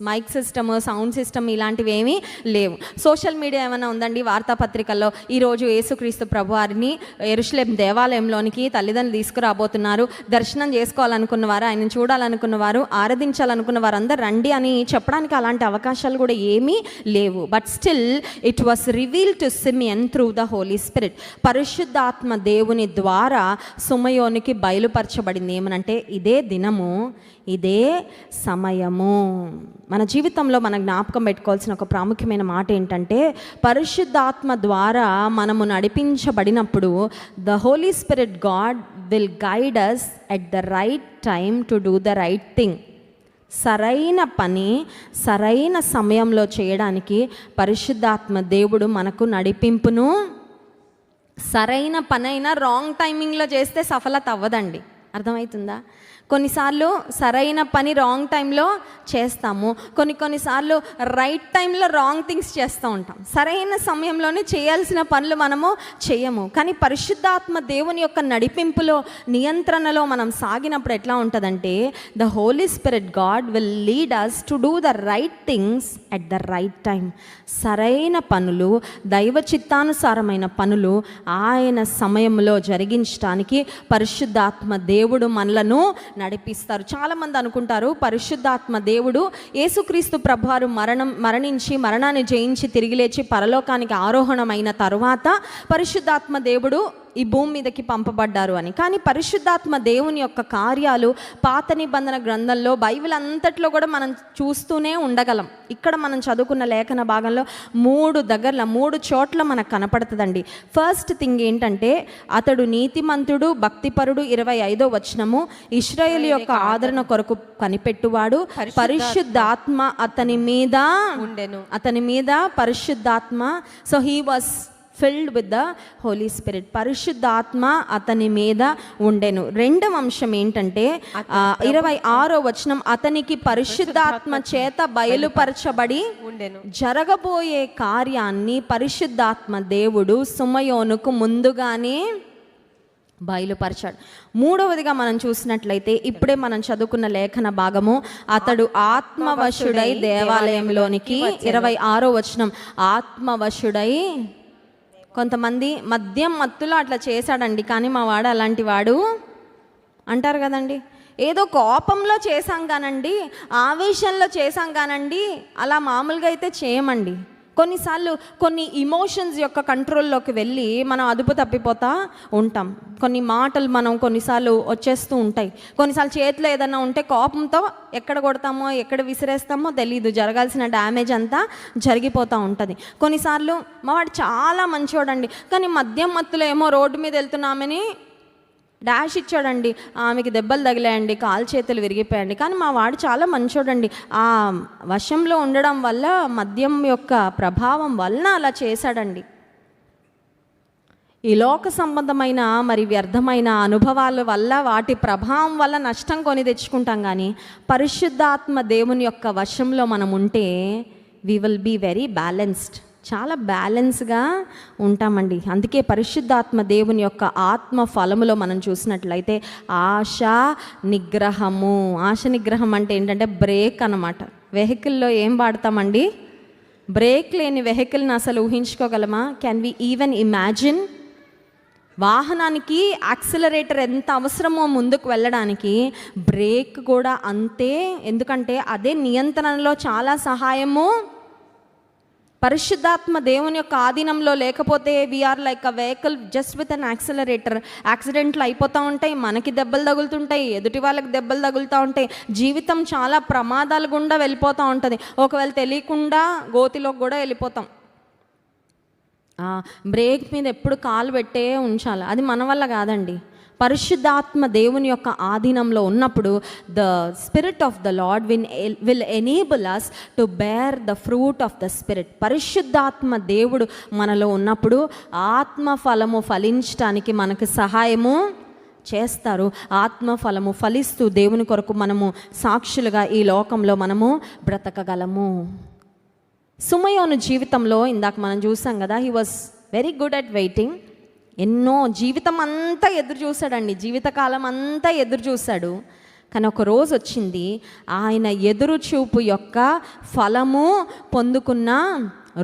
mike system, sound system ఇలాంటివి ఏమీ లేవు. సోషల్ మీడియా ఏమైనా ఉందండి? వార్తాపత్రికల్లో ఈరోజు యేసుక్రీస్తు ప్రభువారిని యెరూషలేం దేవాలయంలోనికి తల్లిదండ్రులు తీసుకురాబోతున్నారు, దర్శనం చేసుకోవాలనుకున్న వారు, ఆయన చూడాలనుకున్న వారు, ఆరాధించాలనుకున్న వారు అందరు రండి అని చెప్పడానికి అలాంటి అవకాశాలు కూడా ఏమీ లేవు. But still it was revealed to Simeon through the Holi Spirit. పరిశుద్ధాత్మ దేవుని ద్వారా సుమయోనికి బయలుపరచబడింది. ఏమనంటే ఇదే దినము, ఇదే సమయము. మన జీవితంలో మనం జ్ఞాపకం పెట్టుకోవాల్సిన ఒక ప్రాముఖ్యమైన మాట ఏంటంటే, పరిశుద్ధాత్మ ద్వారా మనము నడిపించబడినప్పుడు the Holi spirit God will guide us at the right time to do the right thing. సరైన పని సరైన సమయంలో చేయడానికి పరిశుద్ధాత్మ దేవుడు మనకు నడిపింపును. సరైన పని అయినా రాంగ్ టైమింగ్లో చేస్తే సఫలత అవ్వదండి. అర్థమవుతుందా? కొన్నిసార్లు సరైన పని రాంగ్ టైంలో చేస్తాము, కొన్నిసార్లు రైట్ టైంలో రాంగ్ థింగ్స్ చేస్తూ ఉంటాం. సరైన సమయంలోనే చేయాల్సిన పనులు మనము చేయము. కానీ పరిశుద్ధాత్మ దేవుని యొక్క నడిపింపులో, నియంత్రణలో మనం సాగినప్పుడు ఎట్లా ఉంటుందంటే, the Holi spirit God will lead us to do the right things at the right time. సరైన పనులు, దైవ చిత్తానుసారమైన పనులు ఆయన సమయంలో జరిగించడానికి పరిశుద్ధాత్మ దేవుడు మనలను నడిపిస్తారు. చాలామంది అనుకుంటారు పరిశుద్ధాత్మ దేవుడు యేసుక్రీస్తు ప్రభువారు మరణించి మరణాన్ని జయించి తిరిగి లేచి పరలోకానికి ఆరోహణమైన తరువాత పరిశుద్ధాత్మ దేవుడు ఈ భూమి మీదకి పంపబడ్డారు అని. కానీ పరిశుద్ధాత్మ దేవుని యొక్క కార్యాలు పాత నిబంధన గ్రంథంలో, బైబిల్ అంతట్లో కూడా మనం చూస్తూనే ఉండగలం. ఇక్కడ మనం చదువుకున్న లేఖన భాగంలో 3 చోట్ల మనకు కనపడుతుందండి. ఫస్ట్ థింగ్ ఏంటంటే, అతడు నీతిమంతుడు, భక్తిపరుడు, 25వ వచనము, ఇశ్రాయేలు యొక్క ఆదరణ కొరకు కనిపెట్టువాడు, పరిశుద్ధాత్మ అతని మీద పరిశుద్ధాత్మ. So he was filled with the Holi Spirit. పరిశుద్ధాత్మ అతని మీద ఉండెను. రెండవ అంశం ఏంటంటే 26వ వచనం, అతనికి పరిశుద్ధాత్మ చేత బయలుపరచబడి జరగబోయే కార్యాన్ని పరిశుద్ధాత్మ దేవుడు సుమయోనుకు ముందుగానే బయలుపరచాడు. మూడవదిగా మనం చూసినట్లయితే, ఇప్పుడే మనం చదువుకున్న లేఖన భాగము, అతడు ఆత్మవశుడై దేవాలయంలోనికి, 26వ వచనం, ఆత్మవశుడై. కొంతమంది మద్యం మత్తులో అట్లా చేశాడండి, కానీ మా వాడు అలాంటి వాడు అంటారు కదండి. ఏదో కోపంలో చేశాం కానండి, ఆవేశంలో చేశాం కానండి, అలా మామూలుగా అయితే చేయమండి. కొన్నిసార్లు కొన్ని ఇమోషన్స్ యొక్క కంట్రోల్లోకి వెళ్ళి మనం అదుపు తప్పిపోతూ ఉంటాం. కొన్ని మాటలు మనం కొన్నిసార్లు వచ్చేస్తూ ఉంటాయి. కొన్నిసార్లు చేతిలో ఏదైనా ఉంటే కోపంతో ఎక్కడ కొడతామో ఎక్కడ విసిరేస్తామో తెలీదు, జరగాల్సిన డ్యామేజ్ అంతా జరిగిపోతూ ఉంటుంది. కొన్నిసార్లు మా వాడు చాలా మంచివాడండి, కానీ మద్యం మత్తులో ఏమో రోడ్డు మీద వెళ్తున్నామని డాష్ ఇచ్చాడండి, ఆమెకి దెబ్బలు తగిలాయండి, కాలు చేతులు విరిగిపోయాయండి, కానీ మా వాడు చాలా మంచోడండి. ఆ వశంలో ఉండడం వల్ల, మద్యం యొక్క ప్రభావం వలన అలా చేశాడండి. ఈ లోక సంబంధమైన మరి వ్యర్థమైన అనుభవాల వల్ల, వాటి ప్రభావం వల్ల నష్టం కొని తెచ్చుకుంటాం. కానీ పరిశుద్ధాత్మ దేవుని యొక్క వశంలో మనం ఉంటే we will be very balanced, చాలా బ్యాలెన్స్గా ఉంటామండి. అందుకే పరిశుద్ధాత్మ దేవుని యొక్క ఆత్మ ఫలములో మనం చూసినట్లయితే ఆశ నిగ్రహము. ఆశ నిగ్రహం అంటే ఏంటంటే బ్రేక్ అన్నమాట. వెహికల్లో ఏం వాడతామండి? బ్రేక్ లేని వెహికల్ని అసలు ఊహించుకోగలమా? Can we even imagine? వాహనానికి యాక్సిలరేటర్ ఎంత అవసరమో ముందుకు వెళ్ళడానికి, బ్రేక్ కూడా అంతే. ఎందుకంటే అదే నియంత్రణలో చాలా సహాయము. పరిశుద్ధాత్మ దేవుని యొక్క ఆధీనంలో లేకపోతే we're like a vehicle just with an accelerator. యాక్సిడెంట్లు అయిపోతూ ఉంటాయి, మనకి దెబ్బలు తగులుతుంటాయి, ఎదుటి వాళ్ళకి దెబ్బలు తగులుతూ ఉంటాయి, జీవితం చాలా ప్రమాదాలు గుండా వెళ్ళిపోతూ ఉంటుంది. ఒకవేళ తెలియకుండా గోతిలోకి కూడా వెళ్ళిపోతాం. బ్రేక్ మీద ఎప్పుడు కాలు పెట్టే ఉంచాలి, అది మన వల్ల కాదండి. పరిశుద్ధాత్మ దేవుని యొక్క ఆధీనంలో ఉన్నప్పుడు the Spirit of the Lord will enable us to bear the fruit of the Spirit. పరిశుద్ధాత్మ దేవుడు మనలో ఉన్నప్పుడు ఆత్మ ఫలము ఫలించడానికి మనకు సహాయము చేస్తారు. ఆత్మఫలము ఫలిస్తూ దేవుని కొరకు మనము సాక్షులుగా ఈ లోకంలో మనము బ్రతకగలము. సుమయోను జీవితంలో ఇందాక మనం చూసాం కదా, he was very good at waiting. ఎన్నో జీవితం అంతా ఎదురు చూశాడండి, జీవితకాలం అంతా ఎదురు చూశాడు. కానీ ఒక రోజు వచ్చింది, ఆయన ఎదురు చూపు యొక్క ఫలము పొందుకున్న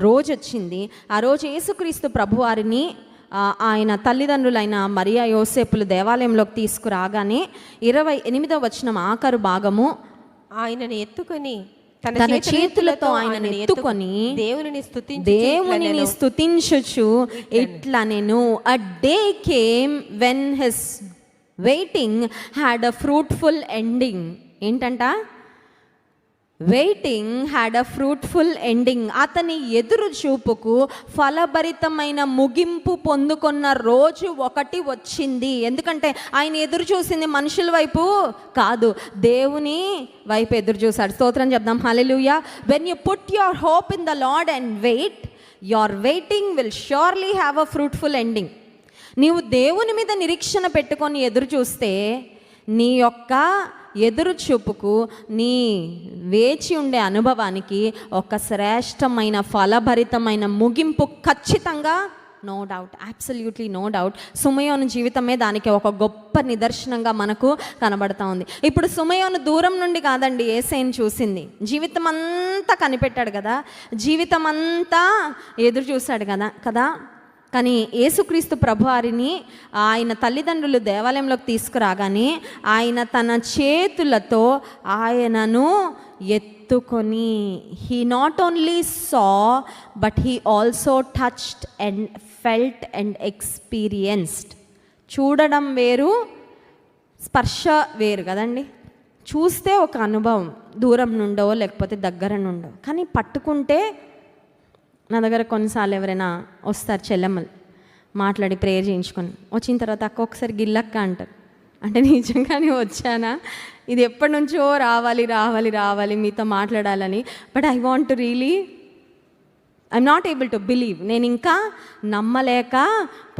రోజు వచ్చింది. ఆ రోజు యేసుక్రీస్తు ప్రభువారిని ఆయన తల్లిదండ్రులైన మరియా యోసేపులు దేవాలయంలోకి తీసుకురాగానే 28వ వచనం ఆఖరు భాగము, ఆయనను ఎత్తుకొని తన చేతులతో ఆయనను ఎత్తుకొని దేవునిని స్తుతించుచు ఇట్లా నేను a day came when his waiting had a fruitful ending. ఏంటంట? Waiting had a fruitful ending. అతని ఎదురు చూపుకు ఫలభరితమైన ముగింపు పొందుకున్న రోజు ఒకటి వచ్చింది. ఎందుకంటే ఆయన ఎదురు చూసింది మనుషుల వైపు కాదు, దేవుని వైపు ఎదురు చూశాడు. స్తోత్రం చెప్దాం, hallelujah. When you put your hope in the Lord and wait, your waiting will surely have a fruitful ending. నీవు దేవుని మీద నిరీక్షణ పెట్టుకొని ఎదురు చూస్తే నీ యొక్క ఎదురు చూపుకు, నీ వేచి ఉండే అనుభవానికి ఒక శ్రేష్టమైన ఫలభరితమైన ముగింపు ఖచ్చితంగా, no doubt, absolutely no doubt. సుమయోను జీవితమే దానికి ఒక గొప్ప నిదర్శనంగా మనకు కనబడతా ఉంది. ఇప్పుడు సుమయోను దూరం నుండి కాదండి యేసయ్యను చూసింది, జీవితం అంతా కనిపెట్టాడు కదా, జీవితం అంతా ఎదురు చూశాడు కదా. కానీ యేసుక్రీస్తు ప్రభువారిని ఆయన తల్లిదండ్రులు దేవాలయంలోకి తీసుకురాగానే ఆయన తన చేతులతో ఆయనను ఎత్తుకొని, he not only saw but he also touched and felt and experienced. చూడడం వేరు, స్పర్శ వేరు కదండి. చూస్తే ఒక అనుభవం, దూరం నుండో లేకపోతే దగ్గర నుండో, కానీ పట్టుకుంటే, నా దగ్గర కొన్నిసార్లు ఎవరైనా వస్తారు చెల్లెమ్మలు, మాట్లాడి ప్రేయర్ చేయించుకొని వచ్చిన తర్వాత అక్క ఒకసారి గిల్లక్క అంటారు. అంటే నిజంగానే వచ్చానా, ఇది ఎప్పటి నుంచో రావాలి మీతో మాట్లాడాలని, but I want to really, I'm not able to believe, నేను ఇంకా నమ్మలేక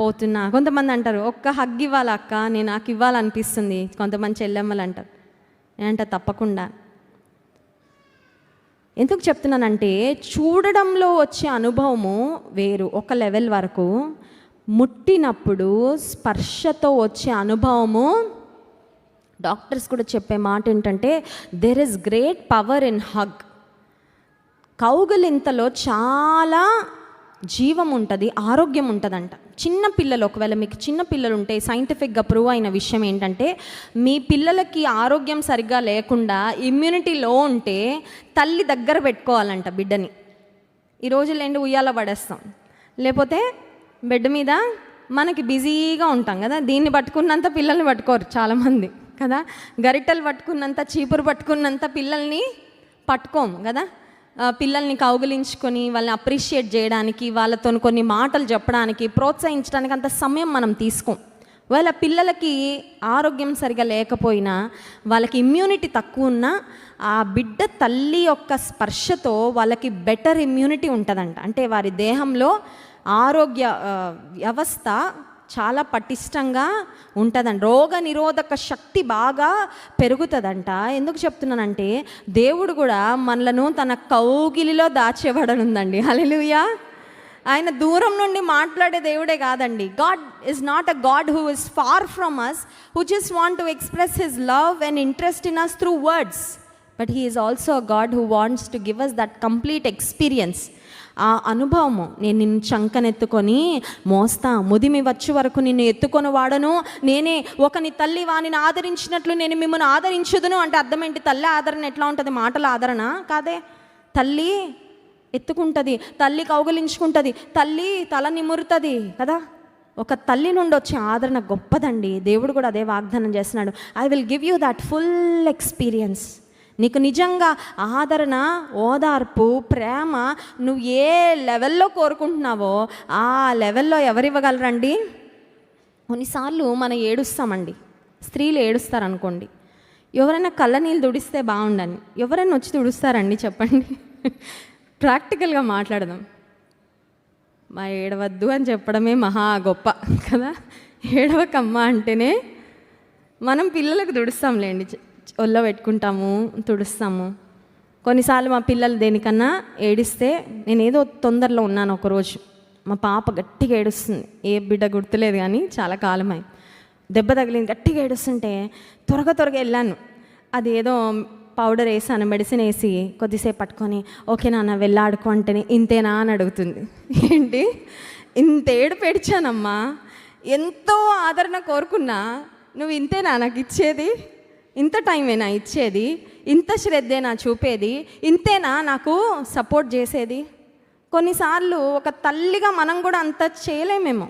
పోతున్నా. కొంతమంది అంటారు ఒక్క హగ్ ఇవ్వాలి అక్క, నేను నాకు ఇవ్వాలనిపిస్తుంది. కొంతమంది చెల్లెమ్మలు అంటారు. నేనంట తప్పకుండా. ఎందుకు చెప్తున్నానంటే చూడడంలో వచ్చే అనుభవము వేరు ఒక లెవెల్ వరకు, ముట్టినప్పుడు స్పర్శతో వచ్చే అనుభవము, డాక్టర్స్ కూడా చెప్పే మాట ఏంటంటే there is great power in hug. కౌగిలింతలో చాలా జీవం ఉంటుంది, ఆరోగ్యం ఉంటుందంట. చిన్న పిల్లలు, ఒకవేళ మీకు చిన్న పిల్లలు ఉంటే సైంటిఫిక్గా ప్రూవ్ అయిన విషయం ఏంటంటే, మీ పిల్లలకి ఆరోగ్యం సరిగ్గా లేకుండా ఇమ్యూనిటీ లో ఉంటే తల్లి దగ్గర పెట్టుకోవాలంట బిడ్డని. ఈ రోజుల్లో ఏంటి, ఉయ్యాల పడేస్తాం, లేకపోతే బెడ్ మీద మనకి బిజీగా ఉంటాం కదా, దీన్ని పట్టుకున్నంత పిల్లల్ని పట్టుకోరు చాలామంది కదా, గరిటెలు పట్టుకున్నంత, చీపురు పట్టుకున్నంత పిల్లల్ని పట్టుకోము కదా. పిల్లల్ని కౌగిలించుకొని వాళ్ళని అప్రిషియేట్ చేయడానికి, వాళ్ళతో కొన్ని మాటలు చెప్పడానికి, ప్రోత్సహించడానికి అంత సమయం మనం తీసుకోం. వాళ్ళ పిల్లలకి ఆరోగ్యం సరిగా లేకపోయినా, వాళ్ళకి ఇమ్యూనిటీ తక్కువ ఉన్నా, ఆ బిడ్డ తల్లి యొక్క స్పర్శతో వాళ్ళకి బెటర్ ఇమ్యూనిటీ ఉంటుందంట. అంటే వారి దేహంలో ఆరోగ్య వ్యవస్థ చాలా పటిష్టంగా ఉంటుందంట, రోగ నిరోధక శక్తి బాగా పెరుగుతుందంట. ఎందుకు చెప్తున్నానంటే దేవుడు కూడా మనలను తన కౌగిలిలో దాచేవాడనుందండి. హల్లెలూయా. ఆయన దూరం నుండి మాట్లాడే దేవుడే కాదండి. God is not a God who is far from us, who just want to express his love and interest in us through words, but he is also a God who wants to give us that complete experience. ఆ అనుభవము, నేను నిన్ను చంకనెత్తుకొని మోస్తా, ముదిమి వచ్చే వరకు నిన్ను ఎత్తుకొని వాడను నేనే, ఒకని తల్లి వానిని ఆదరించినట్లు నేను మిమ్మల్ని ఆదరించుదును. అంటే అర్థం ఏంటి? తల్లి ఆదరణ ఎట్లా ఉంటుంది? మాటల ఆదరణ కాదే. తల్లి ఎత్తుకుంటుంది, తల్లి కౌగిలించుకుంటుంది, తల్లి తల నిమురుతుంది కదా. ఒక తల్లి నుండి వచ్చే ఆదరణ గొప్పదండి. దేవుడు కూడా అదే వాగ్దానం చేస్తున్నాడు, I will give you that full experience. నీకు నిజంగా ఆదరణ, ఓదార్పు, ప్రేమ నువ్వు ఏ లెవెల్లో కోరుకుంటున్నావో ఆ లెవెల్లో ఎవరివ్వగలరండి? కొన్నిసార్లు మనం ఏడుస్తామండి, స్త్రీలు ఏడుస్తారనుకోండి, ఎవరైనా కళ్ళ నీళ్ళు తుడిస్తే బాగుండని ఎవరైనా వచ్చి తుడుస్తారండి చెప్పండి? ప్రాక్టికల్గా మాట్లాడదాం. మా ఏడవద్దు అని చెప్పడమే మహా గొప్ప కదా. ఏడవకమ్మ అంటేనే మనం పిల్లలకు తుడుస్తాంలేండి, ఒళ్ళో పెట్టుకుంటాము, తుడుస్తాము. కొన్నిసార్లు మా పిల్లలు దేనికన్నా ఏడిస్తే, నేను ఏదో తొందరలో ఉన్నాను ఒకరోజు, మా పాప గట్టిగా ఏడుస్తుంది, ఏ బిడ్డ గుర్తులేదు కానీ చాలా కాలమై, దెబ్బ తగిలింది, గట్టిగా ఏడుస్తుంటే త్వరగా వెళ్ళాను. అదేదో పౌడర్ వేసాను, మెడిసిన్ వేసి కొద్దిసేపు పట్టుకొని ఓకే నాన్న వెళ్ళాడుకో అంటేనే ఇంతేనా అని అడుగుతుంది. ఏంటి ఇంత ఏడుపు ఏడ్చానమ్మా, ఎంతో ఆదరణ కోరుకున్నా, నువ్వు ఇంతేనా నాకు ఇచ్చేది, ఇంత టైమేనా ఇచ్చేది, ఇంత శ్రద్ధేనా చూపేది, ఇంతేనా నాకు సపోర్ట్ చేసేది. కొన్నిసార్లు ఒక తల్లిగా మనం కూడా అంత చేయలేమేమో.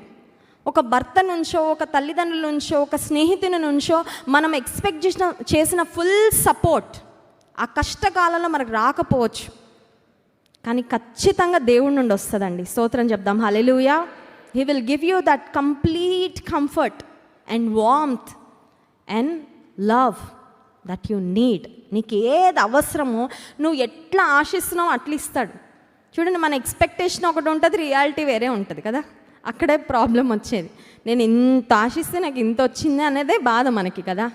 ఒక భర్త నుంచో, ఒక తల్లిదండ్రుల నుంచో, ఒక స్నేహితుని నుంచో మనం ఎక్స్పెక్ట్ చేసిన ఫుల్ సపోర్ట్ ఆ కష్టకాలంలో మనకు రాకపోవచ్చు, కానీ ఖచ్చితంగా దేవుడి నుండి వస్తుందండి. స్తోత్రం చెప్దాం. Hallelujah. He will give you that complete comfort and warmth and love that you need. నీకు ఏది అవసరమో, నువ్వు ఎట్లా ఆశిస్తున్నావో అట్లా ఇస్తాడు. చూడండి, మన ఎక్స్పెక్టేషన్ ఒకటి ఉంటుంది, రియాలిటీ వేరే ఉంటుంది కదా. అక్కడే ప్రాబ్లం వచ్చేది. నేను ఇంత ఆశిస్తే నాకు ఇంత వచ్చింది అనేదే బాధ మనకి కదా.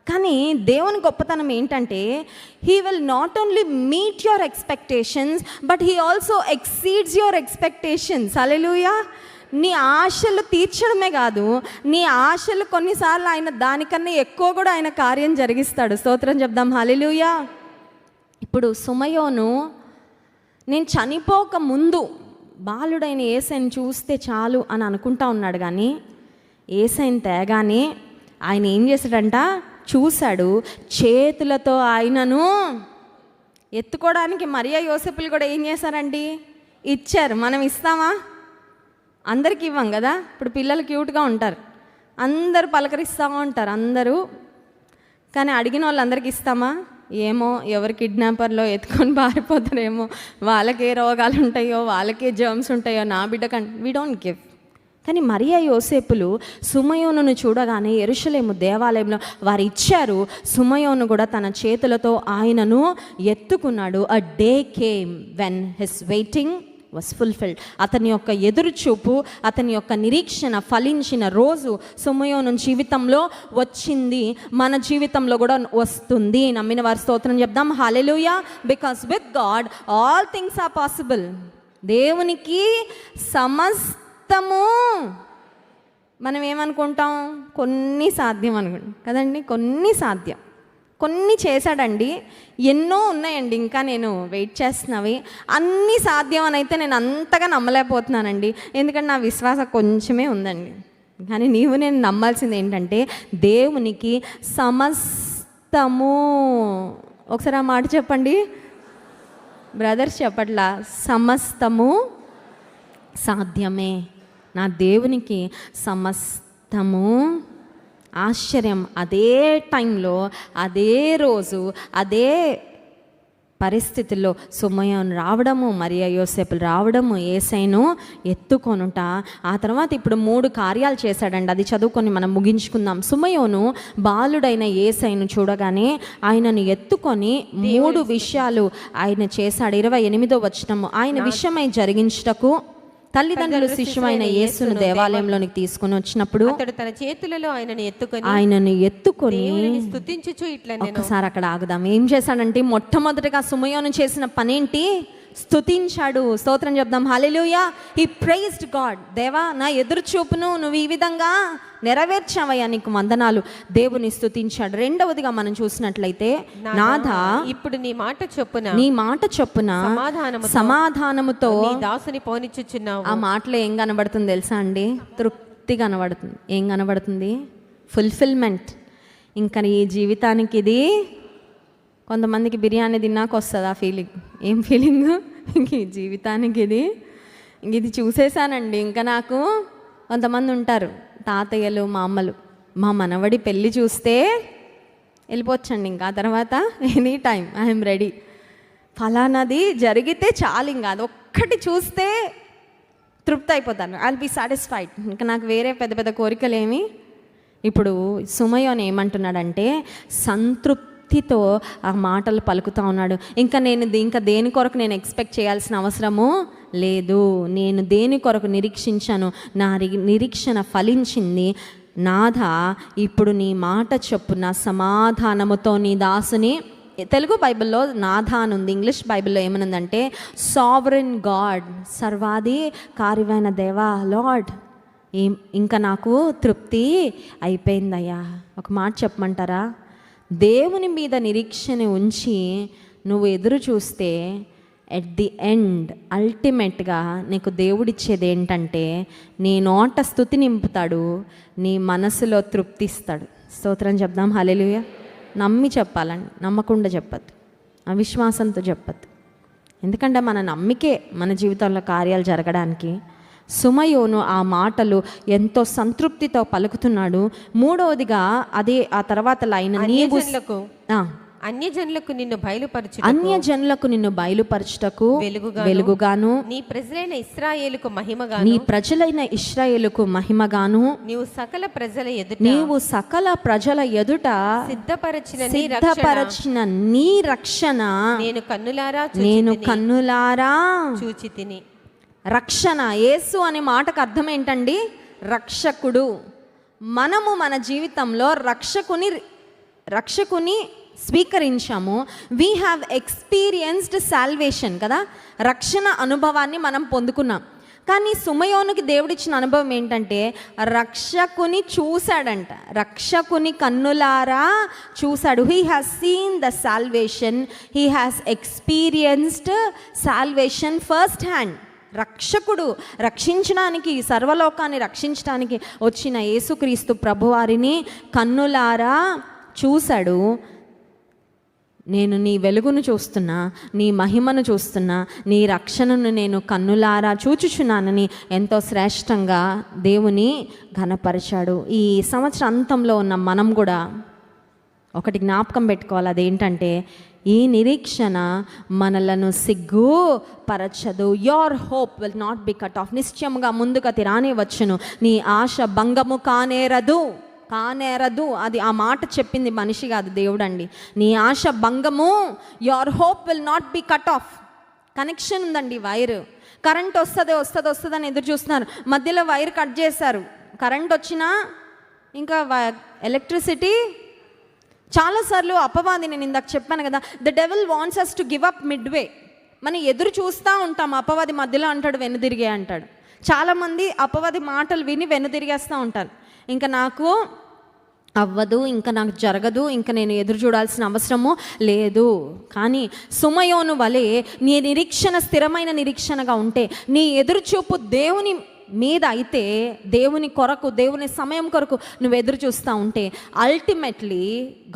కానీ దేవుని గొప్పతనం ఏంటంటే he will not only meet your expectations but he also exceeds your expectations. Hallelujah. నీ ఆశలు తీర్చడమే కాదు, నీ ఆశలు కొన్నిసార్లు ఆయన దానికన్నా ఎక్కువ కూడా ఆయన కార్యం జరిగిస్తాడు. స్తోత్రం చెప్దాం. హల్లెలూయా. ఇప్పుడు సుమయోను నేను చనిపోక ముందు బాలుడైన యేసయ్యను చూస్తే చాలు అని అనుకుంటా ఉన్నాడు, కానీ యేసయ్యను తేగానే ఆయన ఏం చేశాడంట, చూశాడు, చేతులతో ఆయనను ఎత్తుకోవడానికి మరియా యోసేపులు కూడా ఏం చేశారండి, ఇచ్చారు. మనం ఇస్తామా? అందరికి ఇవ్వం కదా. ఇప్పుడు పిల్లలు క్యూట్గా ఉంటారు, అందరూ పలకరిస్తూ ఉంటారు అందరూ, కానీ అడిగిన వాళ్ళందరికీ ఇస్తామా? ఏమో, ఎవరు కిడ్నాపర్లో ఎత్తుకొని పారిపోతారేమో, వాళ్ళకే రోగాలు ఉంటాయో, వాళ్ళకే జర్మ్స్ ఉంటాయో, నా బిడ్డ వీ డోంట్ గివ్. కానీ మరియా యోసేపులు సుమయోనును చూడగానే యెరూషలేము దేవాలయంలో వారు ఇచ్చారు. సుమయోను కూడా తన చేతులతో ఆయనను ఎత్తుకున్నాడు. A day came when his waiting was fulfilled. అతని యొక్క ఎదురుచూపు, అతని యొక్క నిరీక్షణ ఫలించిన రోజు సుమయోను జీవితంలో వచ్చింది, మన జీవితంలో కూడా వస్తుంది. నమ్మిన వారి స్తోత్రం చెప్దాం. Hallelujah. Because with God all things are possible. దేవునికి సమస్తము. మనం ఏమనుకుంటాం, కొన్ని సాధ్యం అనుకుంటాం కదండి. కొన్ని సాధ్యం, కొన్ని చేశాడండి, ఎన్నో ఉన్నాయండి ఇంకా నేను వెయిట్ చేస్తున్నవి, అన్నీ సాధ్యం అని అయితే నేను అంతగా నమ్మలేకపోతున్నానండి, ఎందుకంటే నా విశ్వాసం కొంచెమే ఉందండి. కానీ నీవు నేను నమ్మాల్సింది ఏంటంటే దేవునికి సమస్తము. ఒకసారి ఆ మాట చెప్పండి బ్రదర్స్, చెప్పట్లా, సమస్తము సాధ్యమే. నా దేవునికి సమస్తము. ఆశ్చర్యం, అదే టైంలో, అదే రోజు, అదే పరిస్థితుల్లో సుమయోను రావడము, మరియా యోసేపులు రావడము, యేసయ్యను ఎత్తుకొనుట. ఆ తర్వాత ఇప్పుడు 3 కార్యాలు చేశాడండి. అది చదువుకొని మనం ముగించుకుందాం. సుమయోను బాలుడైన యేసయ్యను చూడగానే ఆయనను ఎత్తుకొని 3 విషయాలు ఆయన చేశాడు. 28వ వచనము, ఆయన విషయమై జరిగించుటకు తల్లిదండ్రులు శిశువైన యేసును దేవాలయంలోనికి తీసుకుని వచ్చినప్పుడు అతడు తన చేతులలో ఆయనను ఎత్తుకొని స్తుతించుచు ఇట్లా. ఒకసారి అక్కడ ఆగుదాం. ఏం చేశాడంటే మొట్టమొదటిగా సుమయోను చేసిన పనేంటి, స్తుతించాడు. స్తోత్రం చెప్దాం. హల్లెలూయా. హి ప్రైజ్డ్ గాడ్. దేవా, నా ఎదురు చూపును నువ్వు ఈ విధంగా నెరవేర్చావయ్యా, నీకు వందనాలు. దేవుని స్తుతించాడు. రెండవదిగా మనం చూసినట్లయితే, నాథా, ఇప్పుడు నీ మాట చొప్పున సమాధానముతో దాసుని పోనిచ్చుచున్నావు. ఆ మాటలో ఏం కనబడుతుంది తెలుసా అండి? తృప్తి కనబడుతుంది. ఏం కనబడుతుంది? ఫుల్ఫిల్మెంట్. ఇంకా ఈ జీవితానికి ఇది, కొంతమందికి బిర్యానీ తిన్నాక వస్తుంది ఆ ఫీలింగ్. ఏం ఫీలింగ్? ఇంక ఈ జీవితానికి ఇది చూసేసానండి. ఇంకా నాకు కొంతమంది ఉంటారు తాతయ్యలు, మా అమ్మలు, మా మనవడి పెళ్ళి చూస్తే వెళ్ళిపోవచ్చండి. ఇంకా ఆ తర్వాత ఎనీ టైం ఐఎమ్ రెడీ. ఫలానాది జరిగితే చాలు, ఇంకా అది ఒక్కటి చూస్తే తృప్తి అయిపోతాను. I'll be satisfied. ఇంకా నాకు వేరే పెద్ద పెద్ద కోరికలు ఏమి. ఇప్పుడు సుమయోను ఏమంటున్నాడంటే సంతృప్తితో ఆ మాటలు పలుకుతూ ఉన్నాడు. ఇంకా దేని కొరకు నేను ఎక్స్పెక్ట్ చేయాల్సిన అవసరము లేదు. నేను దేని కొరకు నిరీక్షించాను, నా నిరీక్షణ ఫలించింది. నాథా, ఇప్పుడు నీ మాట చొప్పున సమాధానముతో నీ దాసుని. తెలుగు బైబిల్లో నాథా అని ఉంది, ఇంగ్లీష్ బైబిల్లో ఏమనుందంటే సావరెన్ గాడ్, సర్వాధికారివైన దేవా, లార్డ్. ఇంకా నాకు తృప్తి అయిపోయిందయ్యా. ఒక మాట చెప్పమంటారా? దేవుని మీద నిరీక్షణ ఉంచి నువ్వు ఎదురు చూస్తే ఎట్ ది ఎండ్ అల్టిమేట్గా నీకు దేవుడిచ్చేది ఏంటంటే నీ నోట స్తుతి నింపుతాడు, నీ మనసులో తృప్తిస్తాడు. స్తోత్రం చెప్దాం. హల్లెలూయా. నమ్మి చెప్పాలండి, నమ్మకుండా చెప్పద్దు, అవిశ్వాసంతో చెప్పద్దు. ఎందుకంటే మన నమ్మికే మన జీవితంలో కార్యాలు జరగడానికి. సుమయోను ఆ మాటలు ఎంతో సంతృప్తితో పలుకుతున్నాడు. మూడవదిగా అదే ఆ తర్వాత లైన్, అన్యజనులకు నిన్ను బయలుపరచు, అన్యజనులకు నిన్ను బయలుపరచుటకు వెలుగుగాను, నీ ప్రజలైన ఇశ్రాయేలుకు మహిమగాను, నీ ప్రజలైన ఇశ్రాయేలుకు మహిమగాను, నీవు సకల ప్రజల ఎదుట సిద్ధపరచిన నీ రక్షణ నేను కన్నులారా చూచి తిని. రక్షణ, యేసు అనే మాటకు అర్థం ఏంటండి? రక్షకుడు. మనము మన జీవితంలో రక్షకుని స్వీకరించాము. వీ హ్యావ్ ఎక్స్పీరియన్స్డ్ సాల్వేషన్ కదా, రక్షణ అనుభవాన్ని మనం పొందుకున్నాం. కానీ సుమయోనుకి దేవుడిచ్చిన అనుభవం ఏంటంటే రక్షకుని చూశాడంట, రక్షకుని కన్నులారా చూశాడు. He has seen the salvation, he has experienced salvation first hand. రక్షకుడు రక్షించడానికి, సర్వలోకాన్ని రక్షించడానికి వచ్చిన యేసుక్రీస్తు ప్రభువారిని కన్నులారా చూశాడు. నేను నీ వెలుగును చూస్తున్నా, నీ మహిమను చూస్తున్నా, నీ రక్షణను నేను కన్నులారా చూచుచున్నానని ఎంతో శ్రేష్టంగా దేవుని ఘనపరిచాడు. ఈ సంవత్సర అంతంలో ఉన్న మనం కూడా ఒకటి జ్ఞాపకం పెట్టుకోవాలి. అదేంటంటే ఈ నిరీక్షణ మనలను సిగ్గుపరచదు. Your hope will not be cut off. నిశ్చయముగా ముందుకు రానే వచ్చును, నీ ఆశ భంగము కానేరదు. అది ఆ మాట చెప్పింది మనిషి కాదు, దేవుడు అండి. నీ ఆశ భంగము, your hope will not be cut off. Connection ఉందండి, వైర్. కరెంట్ వస్తుందని ఎదురు చూస్తున్నారు, మధ్యలో వైర్ కట్ చేశారు. కరెంట్ వచ్చినా ఇంకా ఎలక్ట్రిసిటీ. చాలాసార్లు అపవాది, నేను ఇందాక చెప్పాను కదా, the devil wants us to give up midway. మనం ఎదురు చూస్తూ ఉంటాం, అపవాది మధ్యలో అంటాడు వెనుదిరిగే అంటాడు. చాలామంది అపవాది మాటలు విని వెనుదిరిగేస్తూ ఉంటారు. ఇంకా నాకు అవ్వదు, ఇంకా నాకు జరగదు, ఇంకా నేను ఎదురు చూడాల్సిన అవసరము లేదు. కానీ సుమయోను వలె నీ నిరీక్షణ స్థిరమైన నిరీక్షణగా ఉంటే, నీ ఎదురుచూపు దేవుని మీద అయితే, దేవుని కొరకు, దేవుని సమయం కొరకు నువ్వు ఎదురు చూస్తూ ఉంటే, ultimately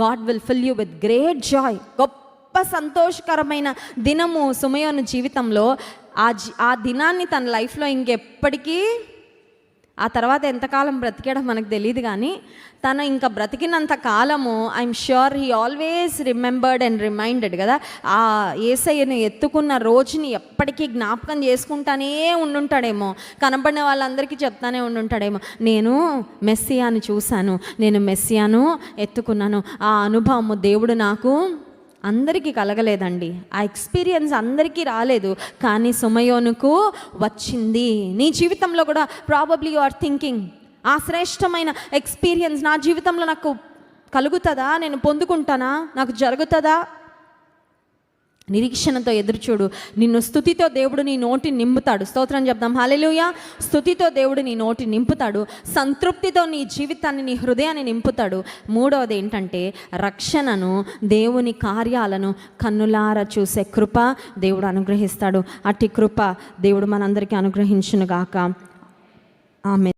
God will fill you with great Joy. గొప్ప సంతోషకరమైన దినము సుమయోను జీవితంలో. ఆ దినాన్ని తన లైఫ్లో ఇంకెప్పటికీ, ఆ తర్వాత ఎంతకాలం బ్రతికాడో మనకు తెలియదు, కానీ తను ఇంకా బ్రతికినంత కాలము I'm sure he always remembered and reminded కదా. ఆ యేసయ్యను ఎత్తుకున్న రోజుని ఎప్పటికీ జ్ఞాపకం చేసుకుంటానే ఉండుంటాడేమో, కనబడిన వాళ్ళందరికీ చెప్తానే ఉండుంటాడేమో, నేను మెస్సియాను చూశాను, నేను మెస్సియాను ఎత్తుకున్నాను. ఆ అనుభవము దేవుడు నాకు అందరికీ కలగలేదండి, ఆ ఎక్స్పీరియన్స్ అందరికీ రాలేదు, కానీ సుమయోనుకు వచ్చింది. నీ జీవితంలో కూడా ప్రాబబ్లీ యు ఆర్ థింకింగ్, ఆ శ్రేష్టమైన ఎక్స్పీరియన్స్ నా జీవితంలో నాకు కలుగుతుందా, నేను పొందుకుంటానా, నాకు జరుగుతుందా? నిరీక్షణతో ఎదురుచూడు. నిన్ను స్తుతితో దేవుడు నీ నోటి నింపుతాడు. స్తోత్రం చెప్దాం. హల్లెలూయా. స్తుతితో దేవుడు నీ నోటి నింపుతాడు. సంతృప్తితో నీ జీవితాన్ని, నీ హృదయాన్ని నింపుతాడు. మూడవది ఏంటంటే రక్షణను, దేవుని కార్యాలను కన్నులారా చూసే కృప దేవుడు అనుగ్రహిస్తాడు. అట్టి కృప దేవుడు మనందరికీ అనుగ్రహించునుగాక. ఆమేన్.